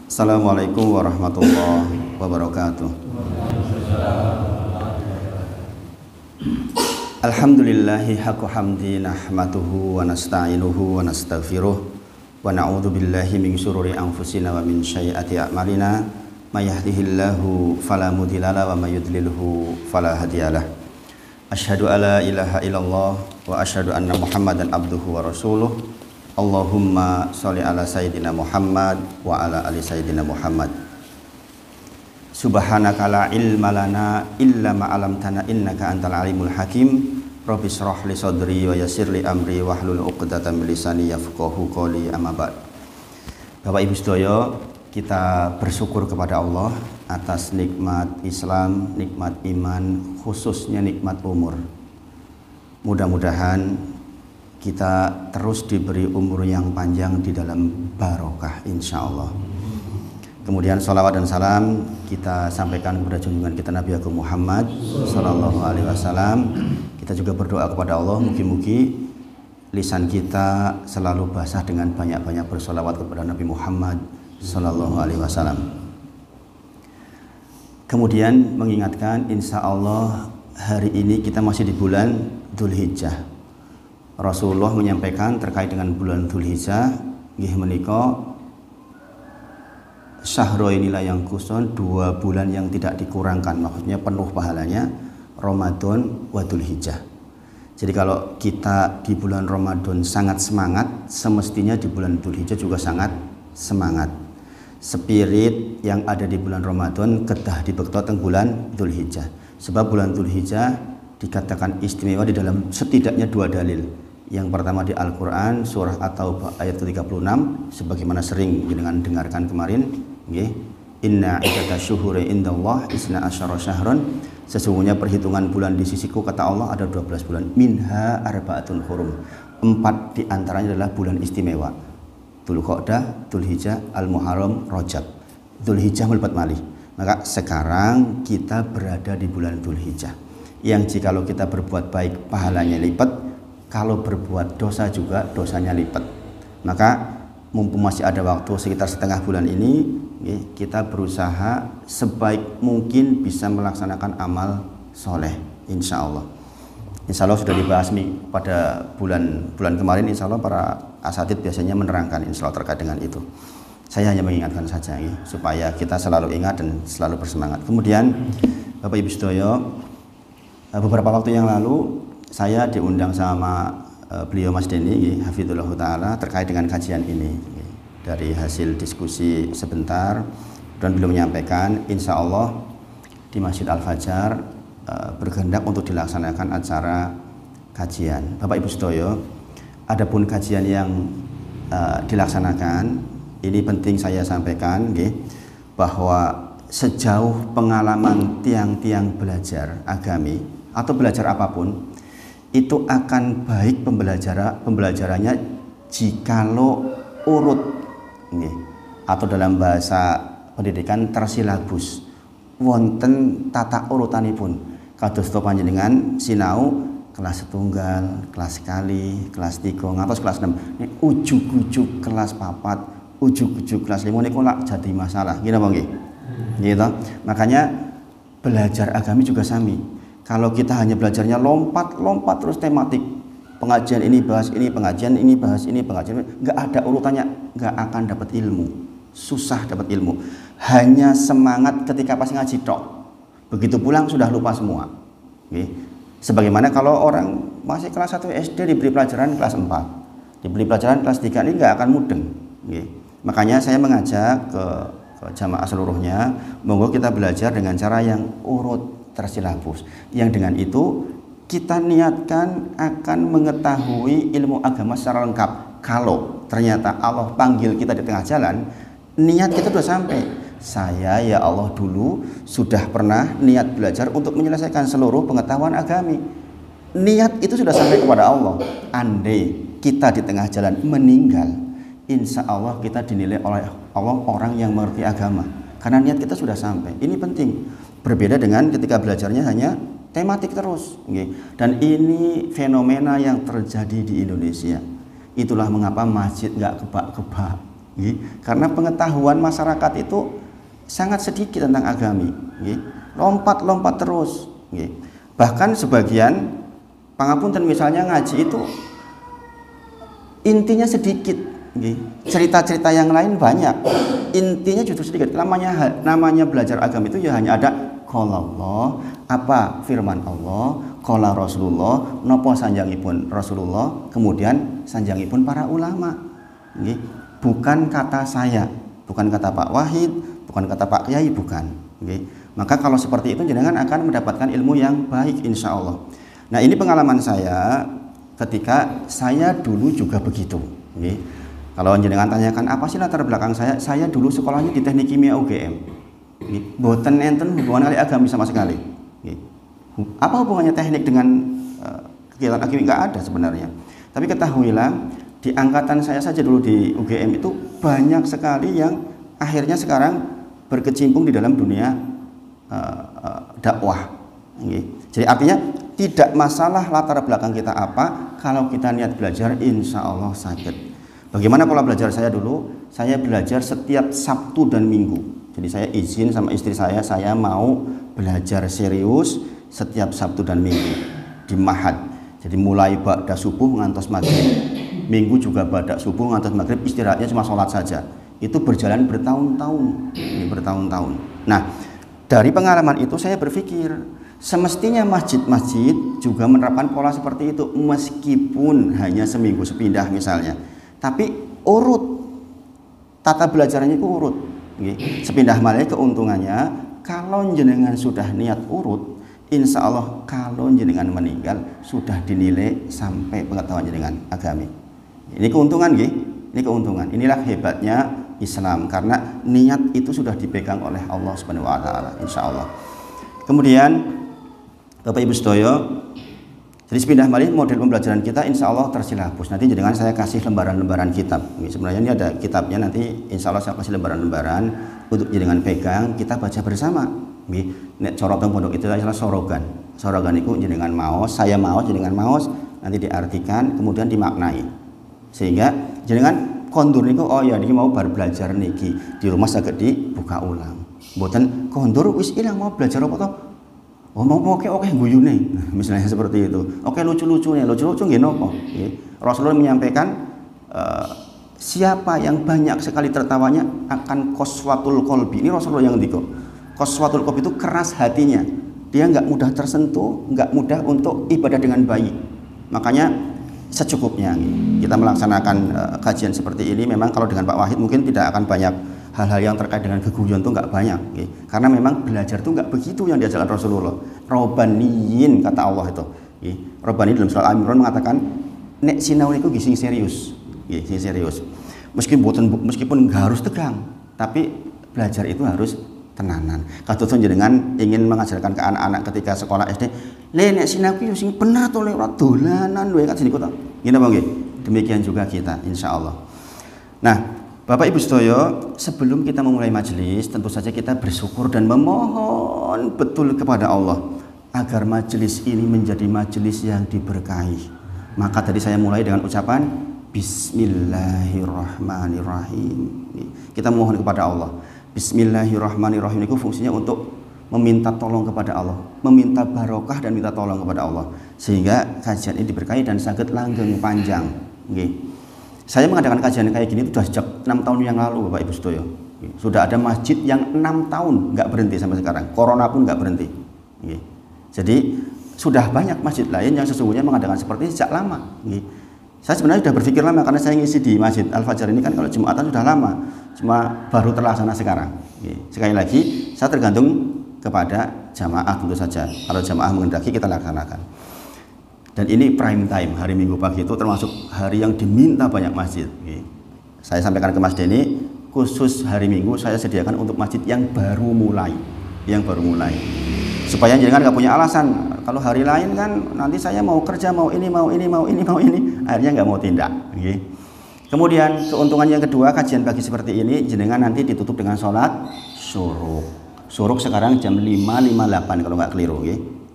Assalamualaikum warahmatullahi wabarakatuh. Alhamdulillahi haqqa hamdi nahmaduhu wa nasta'inuhu wa nastaghfiruh wa na'udzu billahi min syururi anfusina wa min sayyiati a'malina may yahdihillahu fala mudhillalah wa may yudlilhu fala hadiyalah. Asyhadu alla ilaha illallah wa asyhadu anna Muhammadan abduhu wa rasuluh. Allahumma sholli ala sayyidina Muhammad wa ala ali sayyidina Muhammad. Subhanaka la ilma lana illa ma 'allamtana innaka antal alimul hakim. Rabbi shrah li sadri wa yassir li amri wahlul 'uqdatam min lisani yafqahu qawli, amma ba'd. Bapak Ibu sedaya, kita bersyukur kepada Allah atas nikmat Islam, nikmat iman, khususnya nikmat umur. Mudah-mudahan kita terus diberi umur yang panjang di dalam barokah, insya Allah. Kemudian salawat dan salam kita sampaikan kepada junjungan kita Nabi Agung Muhammad Sallallahu Alaihi Wasallam. Kita juga berdoa kepada Allah, mugi-mugi lisan kita selalu basah dengan banyak-banyak bersolawat kepada Nabi Muhammad Sallallahu Alaihi Wasallam. Kemudian mengingatkan, insya Allah hari ini kita masih di bulan Dzulhijjah. Rasulullah menyampaikan terkait dengan bulan Dzulhijjah, nggih menika syahro inilah yang kuson, 2 bulan yang tidak dikurangkan, maksudnya penuh pahalanya, Ramadan wa Dzulhijjah. Jadi kalau kita di bulan Ramadan sangat semangat, semestinya di bulan Dzulhijjah juga sangat semangat. Spirit yang ada di bulan Ramadan kedah dibekto teng bulan Dzulhijjah. Sebab bulan Dzulhijjah dikatakan istimewa di dalam setidaknya 2 dalil. Yang pertama di Al-Quran surah At-Taubah ayat 36, sebagaimana sering dengan dengarkan kemarin, nggih, inna iddatash syuhuri indallah isna asyara syahran, sesungguhnya perhitungan bulan di sisiku kata Allah ada 12 bulan, minha arba'atun hurum, 4 di antaranya adalah bulan istimewa, Dzulqa'dah, Dzulhijjah, Al-Muharram, Rajab. Dzulhijjah melebat malih. Maka sekarang kita berada di bulan Dzulhijjah yang jikalau kita berbuat baik pahalanya lipat, kalau berbuat dosa juga dosanya lipat. Maka mumpung masih ada waktu sekitar setengah bulan ini, kita berusaha sebaik mungkin bisa melaksanakan amal soleh, insya Allah. Insya Allah sudah dibahas pada bulan kemarin. Insya Allah para asatid biasanya menerangkan insya Allah terkait dengan itu. Saya hanya mengingatkan saja supaya kita selalu ingat dan selalu bersemangat. Kemudian Bapak Ibu sedaya, beberapa waktu yang lalu saya diundang sama beliau Mas Denny, hafizullah ta'ala, terkait dengan kajian ini. Dari hasil diskusi sebentar, dan beliau menyampaikan insya Allah di Masjid Al-Fajar berkehendak untuk dilaksanakan acara kajian. Bapak Ibu sedaya, adapun kajian yang dilaksanakan, ini penting saya sampaikan, bahwa sejauh pengalaman tiang-tiang belajar agami atau belajar apapun, itu akan baik pembelajarannya jikalau urut, atau dalam bahasa pendidikan tersilabus, wonten tata urutanipun. Kados to panjenengan sinau kelas setunggal, kelas kali, kelas 3, ngantos kelas 6. Nek ujug-ujug kelas 4, ujug-ujug kelas 5 niku lak jadi masalah. Nggih napa nggih? Gitu. Makanya belajar agami juga sami. Kalau kita hanya belajarnya lompat terus tematik, pengajian ini bahas ini, pengajian ini bahas ini, pengajian ini, nggak ada urutannya, nggak akan dapat ilmu, susah dapat ilmu. Hanya semangat ketika pas ngaji tok, begitu pulang sudah lupa semua. Sebagaimana kalau orang masih kelas 1 SD diberi pelajaran kelas 4, diberi pelajaran kelas 3, ini nggak akan mudeng. Makanya saya mengajak ke jamaah seluruhnya, monggo kita belajar dengan cara yang urut, tersilabus, yang dengan itu kita niatkan akan mengetahui ilmu agama secara lengkap. Kalau ternyata Allah panggil kita di tengah jalan, niat kita sudah sampai. Saya ya Allah dulu sudah pernah niat belajar untuk menyelesaikan seluruh pengetahuan agami. Niat itu sudah sampai kepada Allah. Andai kita di tengah jalan meninggal, insya Allah kita dinilai oleh Allah orang yang mengerti agama, karena niat kita sudah sampai. Ini penting. Berbeda dengan ketika belajarnya hanya tematik terus. Dan ini fenomena yang terjadi di Indonesia. Itulah mengapa masjid nggak kebak-kebak. Karena pengetahuan masyarakat itu sangat sedikit tentang agami, lompat-lompat terus. Bahkan sebagian pangapunten misalnya ngaji itu intinya sedikit, cerita-cerita yang lain banyak, intinya justru sedikit. Namanya belajar agama itu ya hanya ada qala Allah, apa firman Allah, qala Rasulullah, napa sanjangipun Rasulullah, kemudian sanjangipun para ulama. Bukan kata saya, bukan kata Pak Wahid, bukan kata Pak Kiai, bukan. Maka kalau seperti itu jenengan akan mendapatkan ilmu yang baik insya Allah. Nah, ini pengalaman saya ketika saya dulu juga begitu. Kalau jenengan tanyakan apa sih latar belakang saya dulu sekolahnya di Teknik Kimia UGM. Boten enten hubungan kali agama sama sekali. Apa hubungannya teknik dengan kegiatan agama? Enggak ada sebenarnya. Tapi ketahuilah, di angkatan saya saja dulu di UGM itu banyak sekali yang akhirnya sekarang berkecimpung di dalam dunia dakwah. Jadi artinya tidak masalah latar belakang kita apa, kalau kita niat belajar insya Allah sakit. Bagaimana pola belajar saya dulu? Saya belajar setiap Sabtu dan Minggu. Jadi saya izin sama istri saya mau belajar serius setiap Sabtu dan Minggu di Mahad. Jadi mulai ba'da subuh ngantos maghrib, Minggu juga ba'da subuh ngantos maghrib, istirahatnya cuma sholat saja. Itu berjalan bertahun-tahun. Nah, dari pengalaman itu saya berpikir semestinya masjid-masjid juga menerapkan pola seperti itu, meskipun hanya seminggu sepindah misalnya, tapi urut, tata belajarnya itu urut. Sepindah malih keuntungannya, kalau jenengan sudah niat urut, insya Allah kalau jenengan meninggal sudah dinilai sampai pengetahuan jenengan agami. Ini keuntungan, ini keuntungan. Inilah hebatnya Islam, karena niat itu sudah dipegang oleh Allah Subhanahu wa taala, insya Allah. Kemudian Bapak Ibu sedaya, jadi sepindah malih model pembelajaran kita insya Allah tersilabus. Nanti jenengan saya kasih lembaran-lembaran kitab. Sebenarnya ini ada kitabnya, nanti insya Allah saya kasih lembaran-lembaran untuk jenengan pegang, kita baca bersama. Nek corotan pondok itu adalah sorogan. Sorogan itu jenengan maos, saya maos, jenengan maos, nanti diartikan, kemudian dimaknai. Sehingga jenengan kondur niku, oh ya niki mau bar belajar niki, di rumah saged dibuka ulang. Mboten kondur wis ilang mau belajar apa toh? Oh mau oke guyune, misalnya seperti itu. Oke lucu nggih napa? Rasulullah menyampaikan siapa yang banyak sekali tertawanya akan qaswatul qalbi. Ini Rasulullah yang ngendika. Qaswatul qalbi itu keras hatinya. Dia nggak mudah tersentuh, nggak mudah untuk ibadah dengan baik. Makanya secukupnya kita melaksanakan kajian seperti ini. Memang kalau dengan Pak Wahid mungkin tidak akan banyak hal-hal yang terkait dengan keguyon itu nggak banyak, karena memang belajar itu nggak begitu yang diajarkan Rasulullah. Robaniyin kata Allah itu, Robani dalam surah Al-Imran mengatakan nek sinau niku sing serius, sing serius. Meskipun nggak harus tegang, tapi belajar itu harus tenanan. Kados jenengan ingin mengajarkan ke anak-anak ketika sekolah SD, nek sinau ki sing bener to lek ora dolanan wae kan niku to. Ngene apa nggih? Demikian juga kita insyaallah. Nah, Bapak Ibu sedaya, sebelum kita memulai majelis, tentu saja kita bersyukur dan memohon betul kepada Allah agar majelis ini menjadi majelis yang diberkahi. Maka tadi saya mulai dengan ucapan Bismillahirrahmanirrahim. Kita mohon kepada Allah. Bismillahirrahmanirrahim itu fungsinya untuk meminta tolong kepada Allah, meminta barokah dan minta tolong kepada Allah, sehingga kajian ini diberkahi dan saged langgeng panjang. Saya mengadakan kajian kayak gini sudah sejak 6 tahun yang lalu, Bapak Ibu sedaya. Sudah ada masjid yang 6 tahun nggak berhenti sampai sekarang. Corona pun nggak berhenti. Jadi sudah banyak masjid lain yang sesungguhnya mengadakan seperti ini sejak lama. Saya sebenarnya sudah berpikir lama, karena saya ngisi di Masjid Al-Fajar ini kan kalau Jumatan sudah lama, cuma baru terlaksana sekarang. Sekali lagi, saya tergantung kepada jamaah tentu saja. Kalau jamaah menghendaki kita laksanakan. Dan ini prime time, hari Minggu pagi itu termasuk hari yang diminta banyak masjid. Saya sampaikan ke Mas Denny, khusus hari Minggu saya sediakan untuk masjid yang baru mulai, supaya jangan nggak punya alasan. Kalau hari lain kan nanti saya mau kerja, mau ini, akhirnya nggak mau tindak. Kemudian keuntungan yang kedua, kajian pagi seperti ini, jenengan nanti ditutup dengan sholat syuruk. Syuruk sekarang jam 5.58 kalau nggak keliru.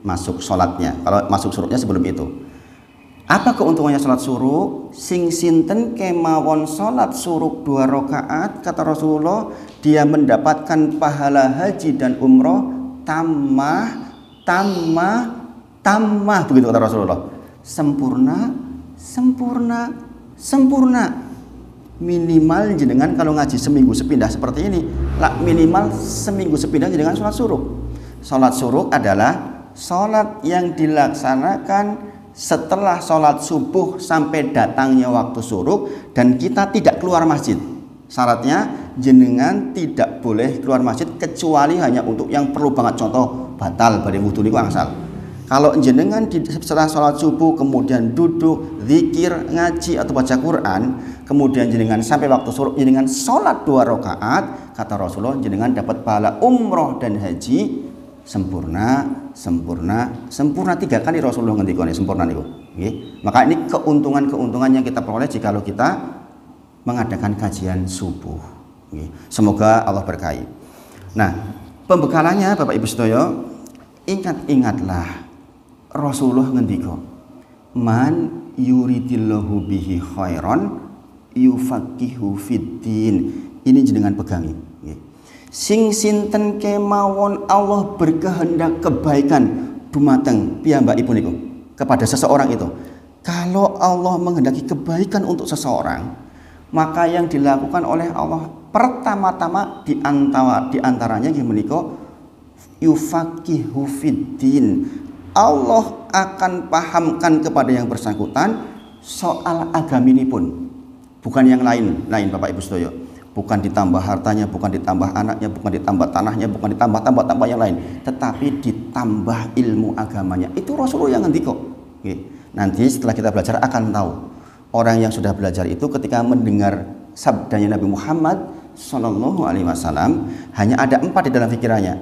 Masuk sholatnya, kalau masuk suruknya sebelum itu. Apa keuntungannya sholat suruk? Sing sinten kemawon sholat suruk 2 rakaat, kata Rasulullah, dia mendapatkan pahala haji dan umroh tamah, begitu kata Rasulullah. Sempurna. Minimal jenengan kalau ngaji seminggu sepindah seperti ini, minimal seminggu sepindah jenengan sholat suruk. Sholat suruk adalah sholat yang dilaksanakan setelah sholat subuh sampai datangnya waktu suruk dan kita tidak keluar masjid. Syaratnya jenengan tidak boleh keluar masjid kecuali hanya untuk yang perlu banget, contoh batal badhe wudu niku angsal. Kalau jenengan setelah sholat subuh kemudian duduk zikir, ngaji atau baca Quran, kemudian jenengan sampai waktu suruk jenengan sholat 2 rakaat, kata Rasulullah jenengan dapat pahala umroh dan haji sempurna 3 kali Rasulullah ngendikane sempurna niku. Nggih. Maka ini keuntungan yang kita peroleh jika kita mengadakan kajian subuh. Nggih. Semoga Allah berkahi. Nah, pembekalannya Bapak Ibu sedaya, ingatlah Rasulullah ngendika, man yuridillahu bihi khairan yufaqihu fiddin. Ini jenengan pegangi. Nggih. Sing sinten kemawon Allah berkehendak kebaikan dumateng piyambakipun niku kepada seseorang itu. Kalau Allah menghendaki kebaikan untuk seseorang, maka yang dilakukan oleh Allah pertama-tama di antaranya nggih menika yufaqihu fiddin. Allah akan pahamkan kepada yang bersangkutan soal agaminipun, bukan yang lain Bapak Ibu sedaya. Bukan ditambah hartanya, bukan ditambah anaknya, bukan ditambah tanahnya, bukan ditambah yang lain, tetapi ditambah ilmu agamanya. Itu Rasulullah yang ngendika. Nanti setelah kita belajar akan tahu. Orang yang sudah belajar itu ketika mendengar sabdanya Nabi Muhammad SAW hanya ada 4 di dalam pikirannya.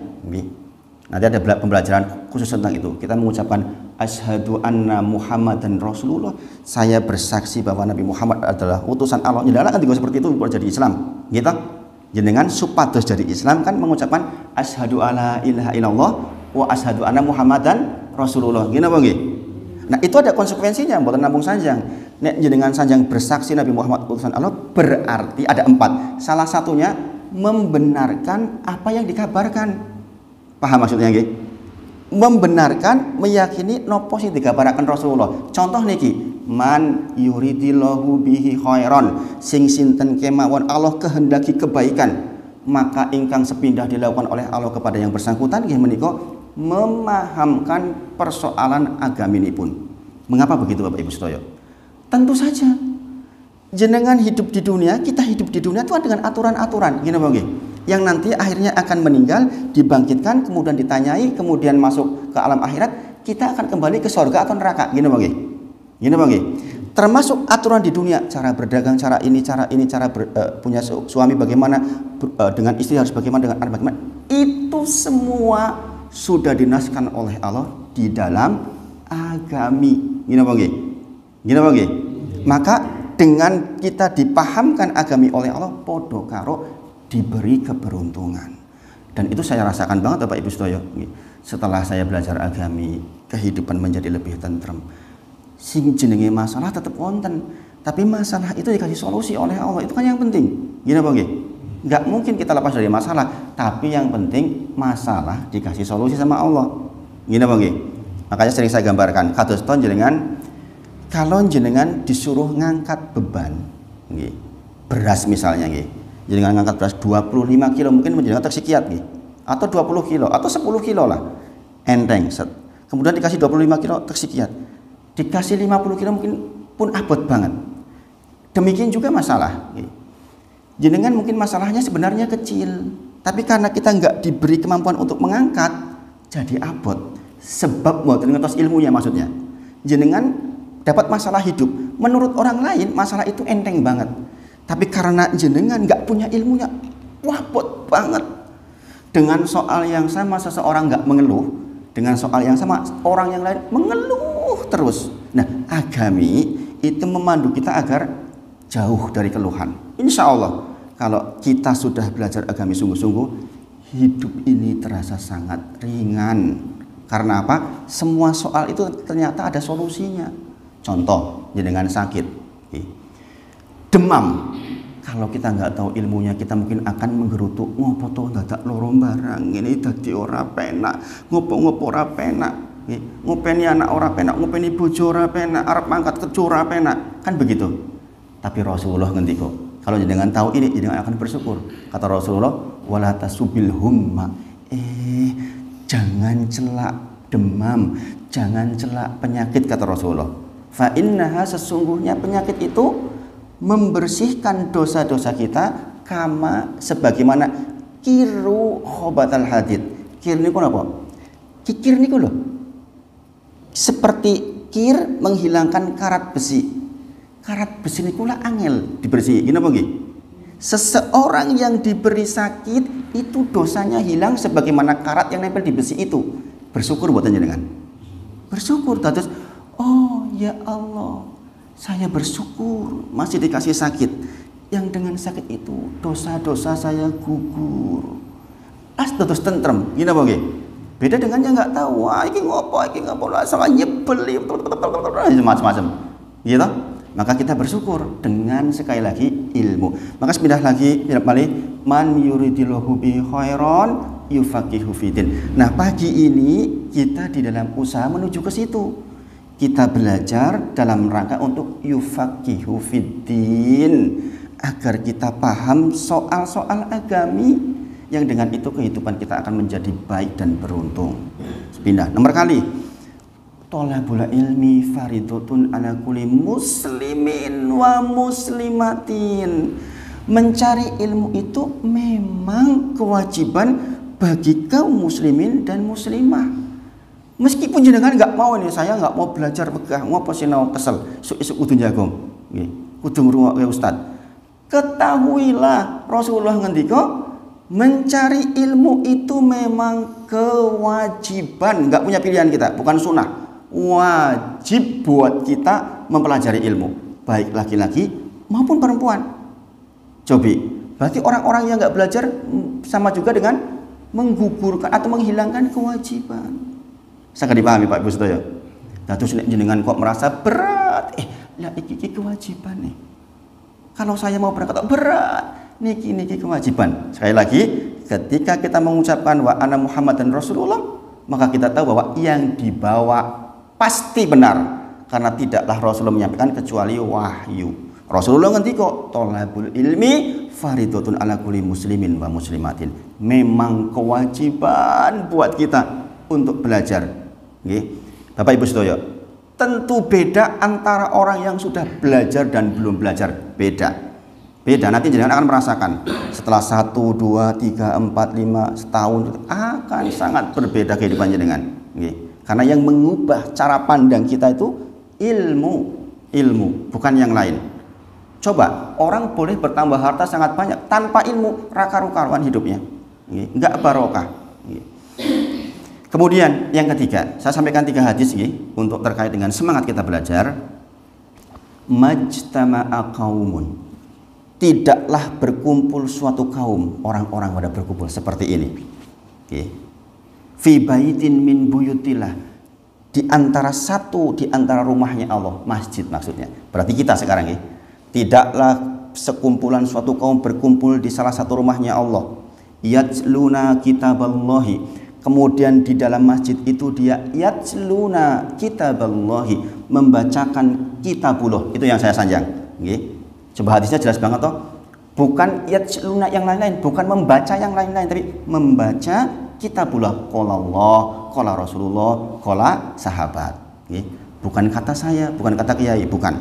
Nanti ada pembelajaran khusus tentang itu. Kita mengucapkan asyhadu anna Muhammadan Rasulullah. Saya bersaksi bahwa Nabi Muhammad adalah utusan Allah. Nyedala kan seperti itu jadi Islam. Gitu. Jenengan supados jadi Islam kan mengucapkan asyhadu alla ilaha illallah wa asyhadu anna Muhammadan Rasulullah. Gini apa nggih? Nah, itu ada konsekuensinya, mboten namung sanjang. Nek jenengan sanjang bersaksi Nabi Muhammad utusan Allah berarti ada 4. Salah satunya membenarkan apa yang dikabarkan. Paham maksudnya nggih? Membenarkan, meyakini nopo sing digabaraken Rasulullah. Contoh niki, man yuridillahu bihi khairan, sing sinten kemawon Allah kehendaki kebaikan, maka ingkang sepindah dilakukan oleh Allah kepada yang bersangkutan nggih menika memahamkan persoalan agaminipun. Mengapa begitu Bapak Ibu sedaya? Tentu saja jenengan hidup di dunia, kita hidup di dunia itu dengan aturan-aturan, gini nggih? Yang nanti akhirnya akan meninggal, dibangkitkan, kemudian ditanyai, kemudian masuk ke alam akhirat, kita akan kembali ke surga atau neraka, gini nggih? Gini nggih? Termasuk aturan di dunia, cara berdagang, cara punya suami bagaimana, dengan istri harus bagaimana, dengan anak bagaimana, itu semua sudah dinaskan oleh Allah di dalam agami. Gini nggih? Gini nggih? Maka dengan kita dipahamkan agami oleh Allah, podo karo diberi keberuntungan. Dan itu saya rasakan banget Bapak Ibu sedaya. Setelah saya belajar agami, kehidupan menjadi lebih tentrem. Sing jenenge masalah tetap wonten, tapi masalah itu dikasih solusi oleh Allah. Itu kan yang penting. Gini apa nggih? Enggak mungkin kita lepas dari masalah, tapi yang penting masalah dikasih solusi sama Allah. Gini apa nggih? Makanya sering saya gambarkan, kados ton jenengan kalau jenengan disuruh ngangkat beban, nggih. Beras misalnya nggih. Jenengan ngangkat beras 25 kilo mungkin menjenengan tersikiat nih, atau 20 kilo atau 10 kilo lah enteng set. Kemudian dikasih 25 kilo tersikiat, dikasih 50 kilo mungkin pun abot banget. Demikian juga masalah. Jenengan mungkin masalahnya sebenarnya kecil, tapi karena kita nggak diberi kemampuan untuk mengangkat, jadi abot. Sebab mboten ngertos ilmunya maksudnya. Jenengan dapat masalah hidup, menurut orang lain masalah itu enteng banget. Tapi karena jenengan nggak punya ilmunya, wabot banget. Dengan soal yang sama seseorang nggak mengeluh, dengan soal yang sama orang yang lain mengeluh terus. Nah, agami itu memandu kita agar jauh dari keluhan. Insya Allah, kalau kita sudah belajar agami sungguh-sungguh, hidup ini terasa sangat ringan. Karena apa? Semua soal itu ternyata ada solusinya. Contoh, jenengan sakit, demam. Kalau kita nggak tahu ilmunya, kita mungkin akan menggerutu, ngopo to dadak loro barang ini dadi ora penak, ngopo-ngopo ora penak, ngopeni anak ora penak, ngopeni bojo ora penak, arep mangkat kerja ora penak, kan begitu. Tapi Rasulullah ngendika, kalau jenengan tahu ini, jenengan akan bersyukur. Kata Rasulullah, wala tasubil humma, jangan celak demam, jangan celak penyakit, kata Rasulullah. Fa innaha, sesungguhnya penyakit itu membersihkan dosa-dosa kita, kama sebagaimana kiru khobatal hadid. Kir niku napa? Kikir niku lho. Seperti kir menghilangkan karat besi. Karat besi niku lah angel dibersihi. Gini apa nggih? Seseorang yang diberi sakit itu dosanya hilang sebagaimana karat yang nempel di besi itu. Bersyukur buat jenengan. Bersyukur terus, oh ya Allah, saya bersyukur masih dikasih sakit. Yang dengan sakit itu dosa-dosa saya gugur. Terus tentrem. Gini apa nggih? Beda dengan yang nggak tahu. Wah, ini ngopo lah, sama nyebeli macam-macam. Gitu. Maka kita bersyukur dengan sekali lagi ilmu. Maka pindah lagi balik, man yuridillahu bi khairan yufaqihu fiddin. Nah, pagi ini kita di dalam usaha menuju ke situ. Kita belajar dalam rangka untuk yufaqihu fiddin, agar kita paham soal-soal agami, yang dengan itu kehidupan kita akan menjadi baik dan beruntung. Pindah nomor kali, thalabul ilmi faridatun ala kulli muslimin wa muslimatin. Mencari ilmu itu memang kewajiban bagi kaum muslimin dan muslimah. Meskipun jenengan nggak mau ini, saya nggak mau belajar megah, ngopo sinau kesel, isuk kudu njagong, kudu ngrungokke ustaz. Ketahuilah Rasulullah ngendika, mencari ilmu itu memang kewajiban, nggak punya pilihan kita, bukan sunnah. Wajib buat kita mempelajari ilmu, baik laki-laki maupun perempuan. Cobi, berarti orang-orang yang nggak belajar sama juga dengan menggugurkan atau menghilangkan kewajiban. Sangat dipahami Pak Ibu sedaya. Nah, terus jenengan kok merasa berat, lah iki kewajiban nih. Kalau saya mau berangkat berat, niki kewajiban. Sekali lagi, ketika kita mengucapkan wa ana Muhammad dan Rasulullah, maka kita tahu bahwa yang dibawa pasti benar, karena tidaklah Rasulullah menyampaikan kecuali wahyu. Rasulullah ngendika, thalabul ilmi faridatun ala kulli muslimin wa muslimatin. Memang kewajiban buat kita untuk belajar. Nggih. Bapak Ibu sedaya, tentu beda antara orang yang sudah belajar dan belum belajar. Beda, nanti jenengan akan merasakan setelah 1, 2, 3, 4, 5 setahun akan sangat berbeda kehidupan jenengan. Nggih. Karena yang mengubah cara pandang kita itu ilmu, bukan yang lain. Coba, orang boleh bertambah harta sangat banyak tanpa ilmu, raka-rukaruan hidupnya. Nggih, enggak barokah. Nggih. Kemudian yang ketiga, saya sampaikan 3 hadis untuk terkait dengan semangat kita belajar. Majtama'a qaumun, tidaklah berkumpul suatu kaum, orang-orang pada berkumpul seperti ini. Fi baitin min buyutillah, di antara rumahnya Allah, masjid maksudnya. Berarti kita sekarang tidaklah sekumpulan suatu kaum berkumpul di salah satu rumahnya Allah. Yatsluna kitaballahi, kemudian di dalam masjid itu dia yatsluna kitaballahi, membacakan kitabullah. Itu yang saya sanjang. Coba hadisnya jelas banget toh. Bukan yatsluna yang lain-lain, bukan membaca yang lain-lain, tapi membaca kitabullah. Qala Allah, qala Rasulullah, qala sahabat. Bukan kata saya, bukan kata kiai, bukan.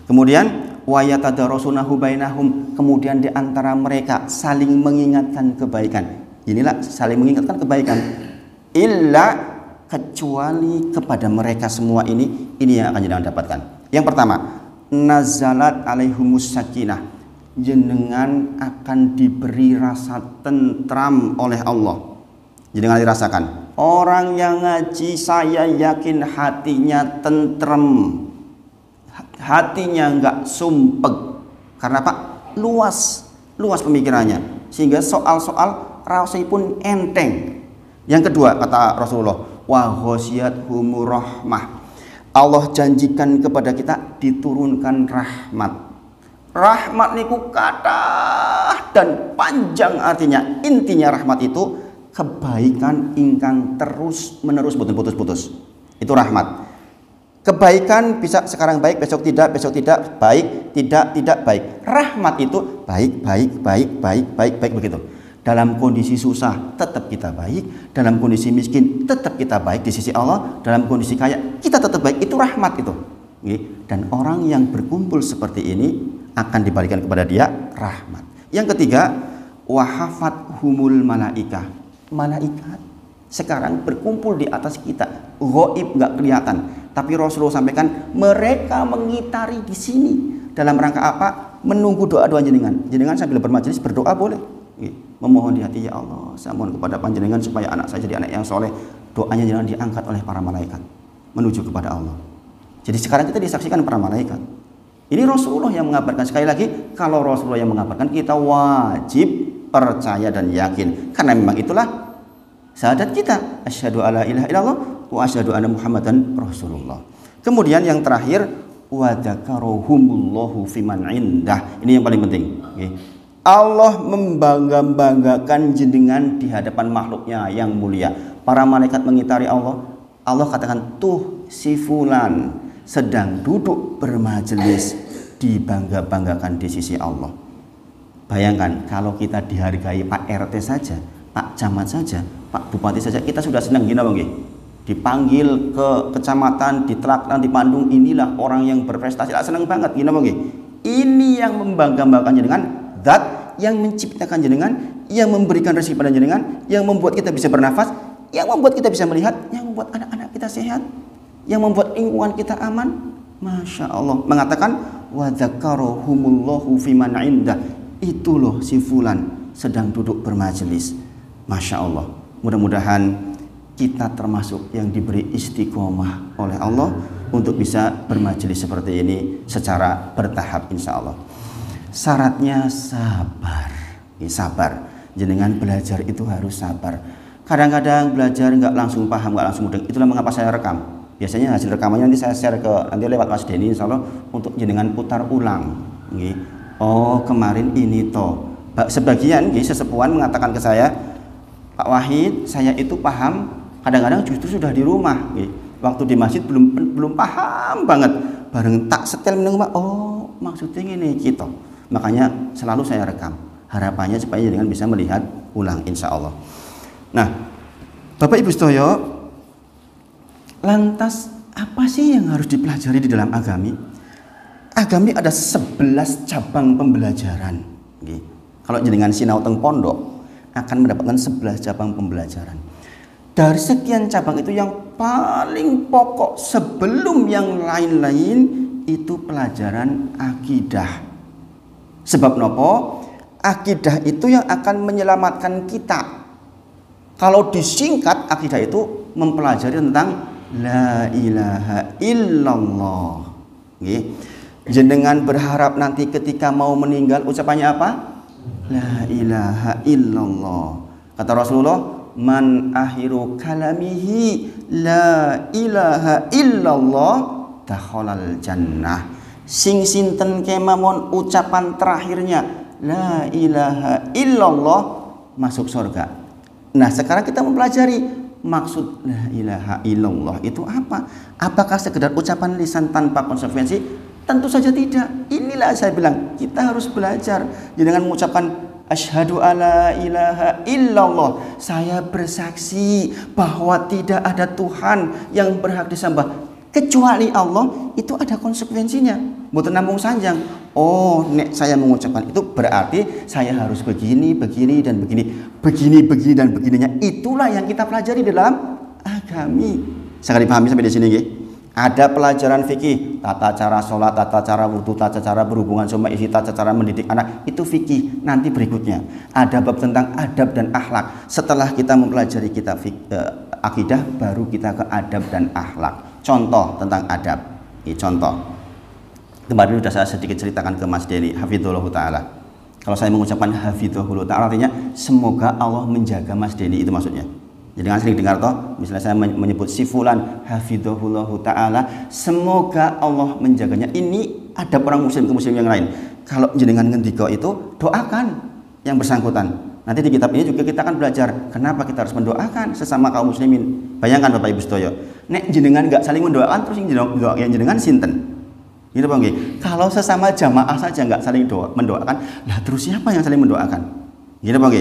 Kemudian wayatadarasunahu bainahum, kemudian di antara mereka saling mengingatkan kebaikan. Inilah saling mengingatkan kebaikan. Illa, kecuali kepada mereka semua ini yang akan jenengan dapatkan. Yang pertama, nazalat alaihumus sakinah, jenengan akan diberi rasa tentram oleh Allah. Jenengan dirasakan. Orang yang ngaji, saya yakin hatinya tentrem, hatinya nggak sumpek. Karena Pak, luas pemikirannya, sehingga soal-soal rasanya pun enteng. Yang kedua, kata Rasulullah, wa ghasyiyat humur rahmah, Allah janjikan kepada kita diturunkan rahmat. Rahmat niku kathah dan panjang artinya. Intinya rahmat itu kebaikan ingkang terus menerus boten putus-putus. Itu rahmat. Kebaikan bisa sekarang baik, besok tidak baik, tidak baik. Rahmat itu baik begitu. Dalam kondisi susah tetap kita baik, dalam kondisi miskin tetap kita baik di sisi Allah, dalam kondisi kaya kita tetap baik. Itu rahmat itu. Dan orang yang berkumpul seperti ini akan dibalikan kepada dia rahmat. Yang ketiga, wahafat humul malaikah. Malaikat sekarang berkumpul di atas kita, ghaib nggak kelihatan. Tapi Rasulullah sampaikan mereka mengitari di sini dalam rangka apa? Menunggu doa-doa jenengan. Jenengan sambil bermajelis berdoa boleh. Memohon di hati, ya Allah, saya mohon kepada panjenengan supaya anak saya jadi anak yang soleh. Doanya jenengan diangkat oleh para malaikat menuju kepada Allah. Jadi sekarang kita disaksikan para malaikat. Ini Rasulullah yang mengabarkan. Sekali lagi, kalau Rasulullah yang mengabarkan, kita wajib percaya dan yakin. Karena memang itulah syahadat kita. Asyhadu alla ilaha illallah wa asyhadu anna Muhammadan Rasulullah. Kemudian yang terakhir, wa dzakarohumullahu fiman indah. Ini yang paling penting. Allah membangga-banggakan jenengan di hadapan makhluknya yang mulia. Para malaikat mengitari Allah. Allah katakan, tuh si fulan sedang duduk bermajelis, dibangga-banggakan di sisi Allah. Bayangkan kalau kita dihargai Pak RT saja, Pak Camat saja, Pak Bupati saja, kita sudah senang gini bang. Dipanggil ke kecamatan, ditelakkan di Bandung, inilah orang yang berprestasi, senang banget gini bang. Ini yang membangga-banggakan jenengan, zat yang menciptakan jenengan, yang memberikan rezeki pada jenengan, yang membuat kita bisa bernafas, yang membuat kita bisa melihat, yang membuat anak-anak kita sehat, yang membuat lingkungan kita aman. Masya Allah. Mengatakan wa dzakarohumullahu fiman indah. Itu loh si fulan sedang duduk bermajelis. Masya Allah. Mudah-mudahan kita termasuk yang diberi istiqomah oleh Allah untuk bisa bermajelis seperti ini secara bertahap insya Allah. Syaratnya sabar. Sabar. Jenengan belajar itu harus sabar. Kadang-kadang belajar nggak langsung paham, nggak langsung mudeng. Itulah mengapa saya rekam. Biasanya hasil rekamannya nanti saya share ke nanti lewat Mas Denny insya Allah untuk jenengan putar ulang. Oh kemarin ini toh. Sebagian sesepuhan mengatakan ke saya, Pak Wahid, saya itu paham. Kadang-kadang justru sudah di rumah. Waktu di masjid belum paham banget. Bareng tak setel menunggu, oh maksudnya ini gitu. Makanya selalu saya rekam. Harapannya supaya jenengan bisa melihat ulang insya Allah. Nah, Bapak Ibu sedaya, lantas apa sih yang harus dipelajari di dalam agami? Agami ada 11 cabang pembelajaran. Kalau jenengan sinau teng pondok akan mendapatkan 11 cabang pembelajaran. Dari sekian cabang itu yang paling pokok sebelum yang lain-lain itu pelajaran akidah. Sebab nopo? Akidah itu yang akan menyelamatkan kita. Kalau disingkat, akidah itu mempelajari tentang la ilaha illallah. Jenengan berharap nanti ketika mau meninggal ucapannya apa? La ilaha illallah. Kata Rasulullah, man akhiru kalamihi la ilaha illallah dakhalal jannah. Sing sinten kemamon ucapan terakhirnya la ilaha illallah masuk surga. Nah sekarang kita mempelajari maksud la ilaha illallah itu apa? Apakah sekedar ucapan lisan tanpa konsekuensi? Tentu saja tidak. Inilah saya bilang kita harus belajar. Jangan mengucapkan asyhadu alla ilaha illallah. Saya bersaksi bahwa tidak ada Tuhan yang berhak disembah kecuali Allah. Itu ada konsekuensinya. Mboten namung sanjang. Oh, nek saya mengucapkan itu berarti saya harus begini, begini dan begini. Begini dan begininya. Itulah yang kita pelajari dalam agami. Sekali pahami sampai di sini nggih. Ada pelajaran fikih, tata cara sholat, tata cara wudhu, tata cara berhubungan sama istri, tata cara mendidik anak, itu fikih. Nanti berikutnya ada bab tentang adab dan akhlak. Setelah kita mempelajari kitab akidah, baru kita ke adab dan akhlak. Contoh tentang adab. Ini contoh. Kemarin sudah saya sedikit ceritakan ke Mas Denny, hafizahullah ta'ala. Kalau saya mengucapkan hafizahullah ta'ala artinya semoga Allah menjaga Mas Denny, itu maksudnya. Jadi kan sering dengar toh, misalnya saya menyebut si fulan hafidhahullahu taala, semoga Allah menjaganya. Ini ada orang muslim ke muslim yang lain. Kalau jenengan ngendika itu, doakan yang bersangkutan. Nanti di kitab ini juga kita akan belajar kenapa kita harus mendoakan sesama kaum muslimin. Bayangkan Bapak Ibu sedaya, nek jenengan enggak saling mendoakan terus yang jenengan sinten? Gitu Bang. Kalau sesama jamaah saja enggak saling mendoakan, lah terus siapa yang saling mendoakan? Gitu Bang.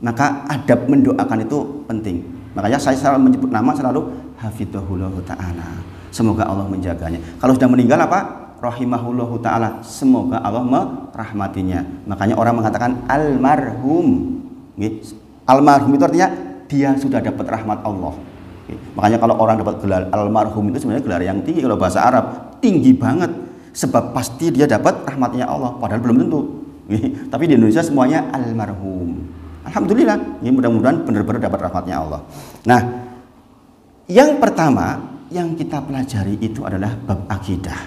Maka adab mendoakan itu penting. Makanya saya selalu menyebut nama selalu hafidhahullahu ta'ala. Semoga Allah menjaganya. Kalau sudah meninggal apa? Rahimahullahu ta'ala. Semoga Allah merahmatinya. Makanya orang mengatakan almarhum. Almarhum itu artinya dia sudah dapat rahmat Allah. Makanya kalau orang dapat gelar almarhum itu sebenarnya gelar yang tinggi. Kalau bahasa Arab tinggi banget. Sebab pasti dia dapat rahmatnya Allah. Padahal belum tentu. Tapi di Indonesia semuanya almarhum. Alhamdulillah, ini mudah-mudahan benar-benar dapat rahmatnya Allah. Nah, yang pertama yang kita pelajari itu adalah bab akidah.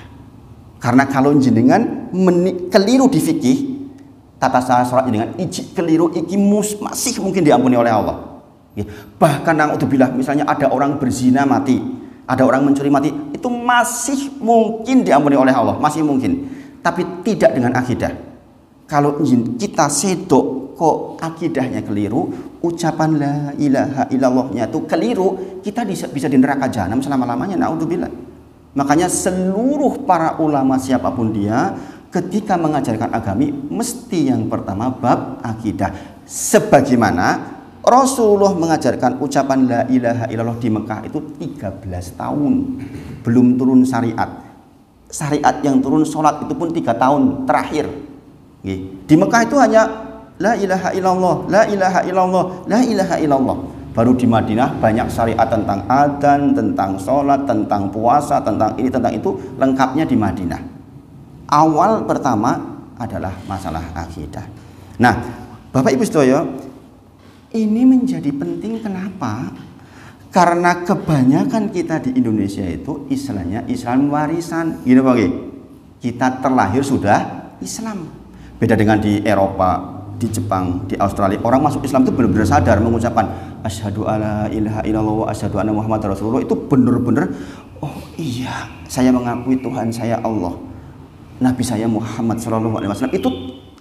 Karena kalau jenengan keliru di fikih, tata cara sholat jenengan keliru iki masih mungkin diampuni oleh Allah. Bahkan naudzubillah, misalnya ada orang berzina mati, ada orang mencuri mati, itu masih mungkin diampuni oleh Allah, masih mungkin. Tapi tidak dengan akidah. Kalau kita sedok kok akidahnya keliru, ucapan la ilaha illallahnya itu keliru, kita bisa di neraka jahanam selama-lamanya, naudzubillah. Makanya seluruh para ulama siapapun dia ketika mengajarkan agami mesti yang pertama bab akidah. Sebagaimana Rasulullah mengajarkan ucapan la ilaha illallah di Mekah itu 13 tahun belum turun syariat. Syariat yang turun sholat itu pun 3 tahun terakhir. Di Mekah itu hanya la ilaha illallah, la ilaha illallah, la ilaha illallah. Baru di Madinah banyak syariat tentang adzan, tentang sholat, tentang puasa, tentang ini, tentang itu, lengkapnya di Madinah. Awal pertama adalah masalah akidah. Nah, Bapak Ibu sedaya, ini menjadi penting kenapa? Karena kebanyakan kita di Indonesia itu istilahnya Islam warisan, gitu Pak. Kita terlahir sudah Islam. Beda dengan di Eropa, di Jepang, di Australia, orang masuk Islam itu benar-benar sadar mengucapkan asyhadu alla ilaha illallah wa asyhadu anna muhammadar rasulullah. Itu benar-benar, oh iya, saya mengakui Tuhan saya Allah, Nabi saya Muhammad sallallahu alaihi wasallam. Itu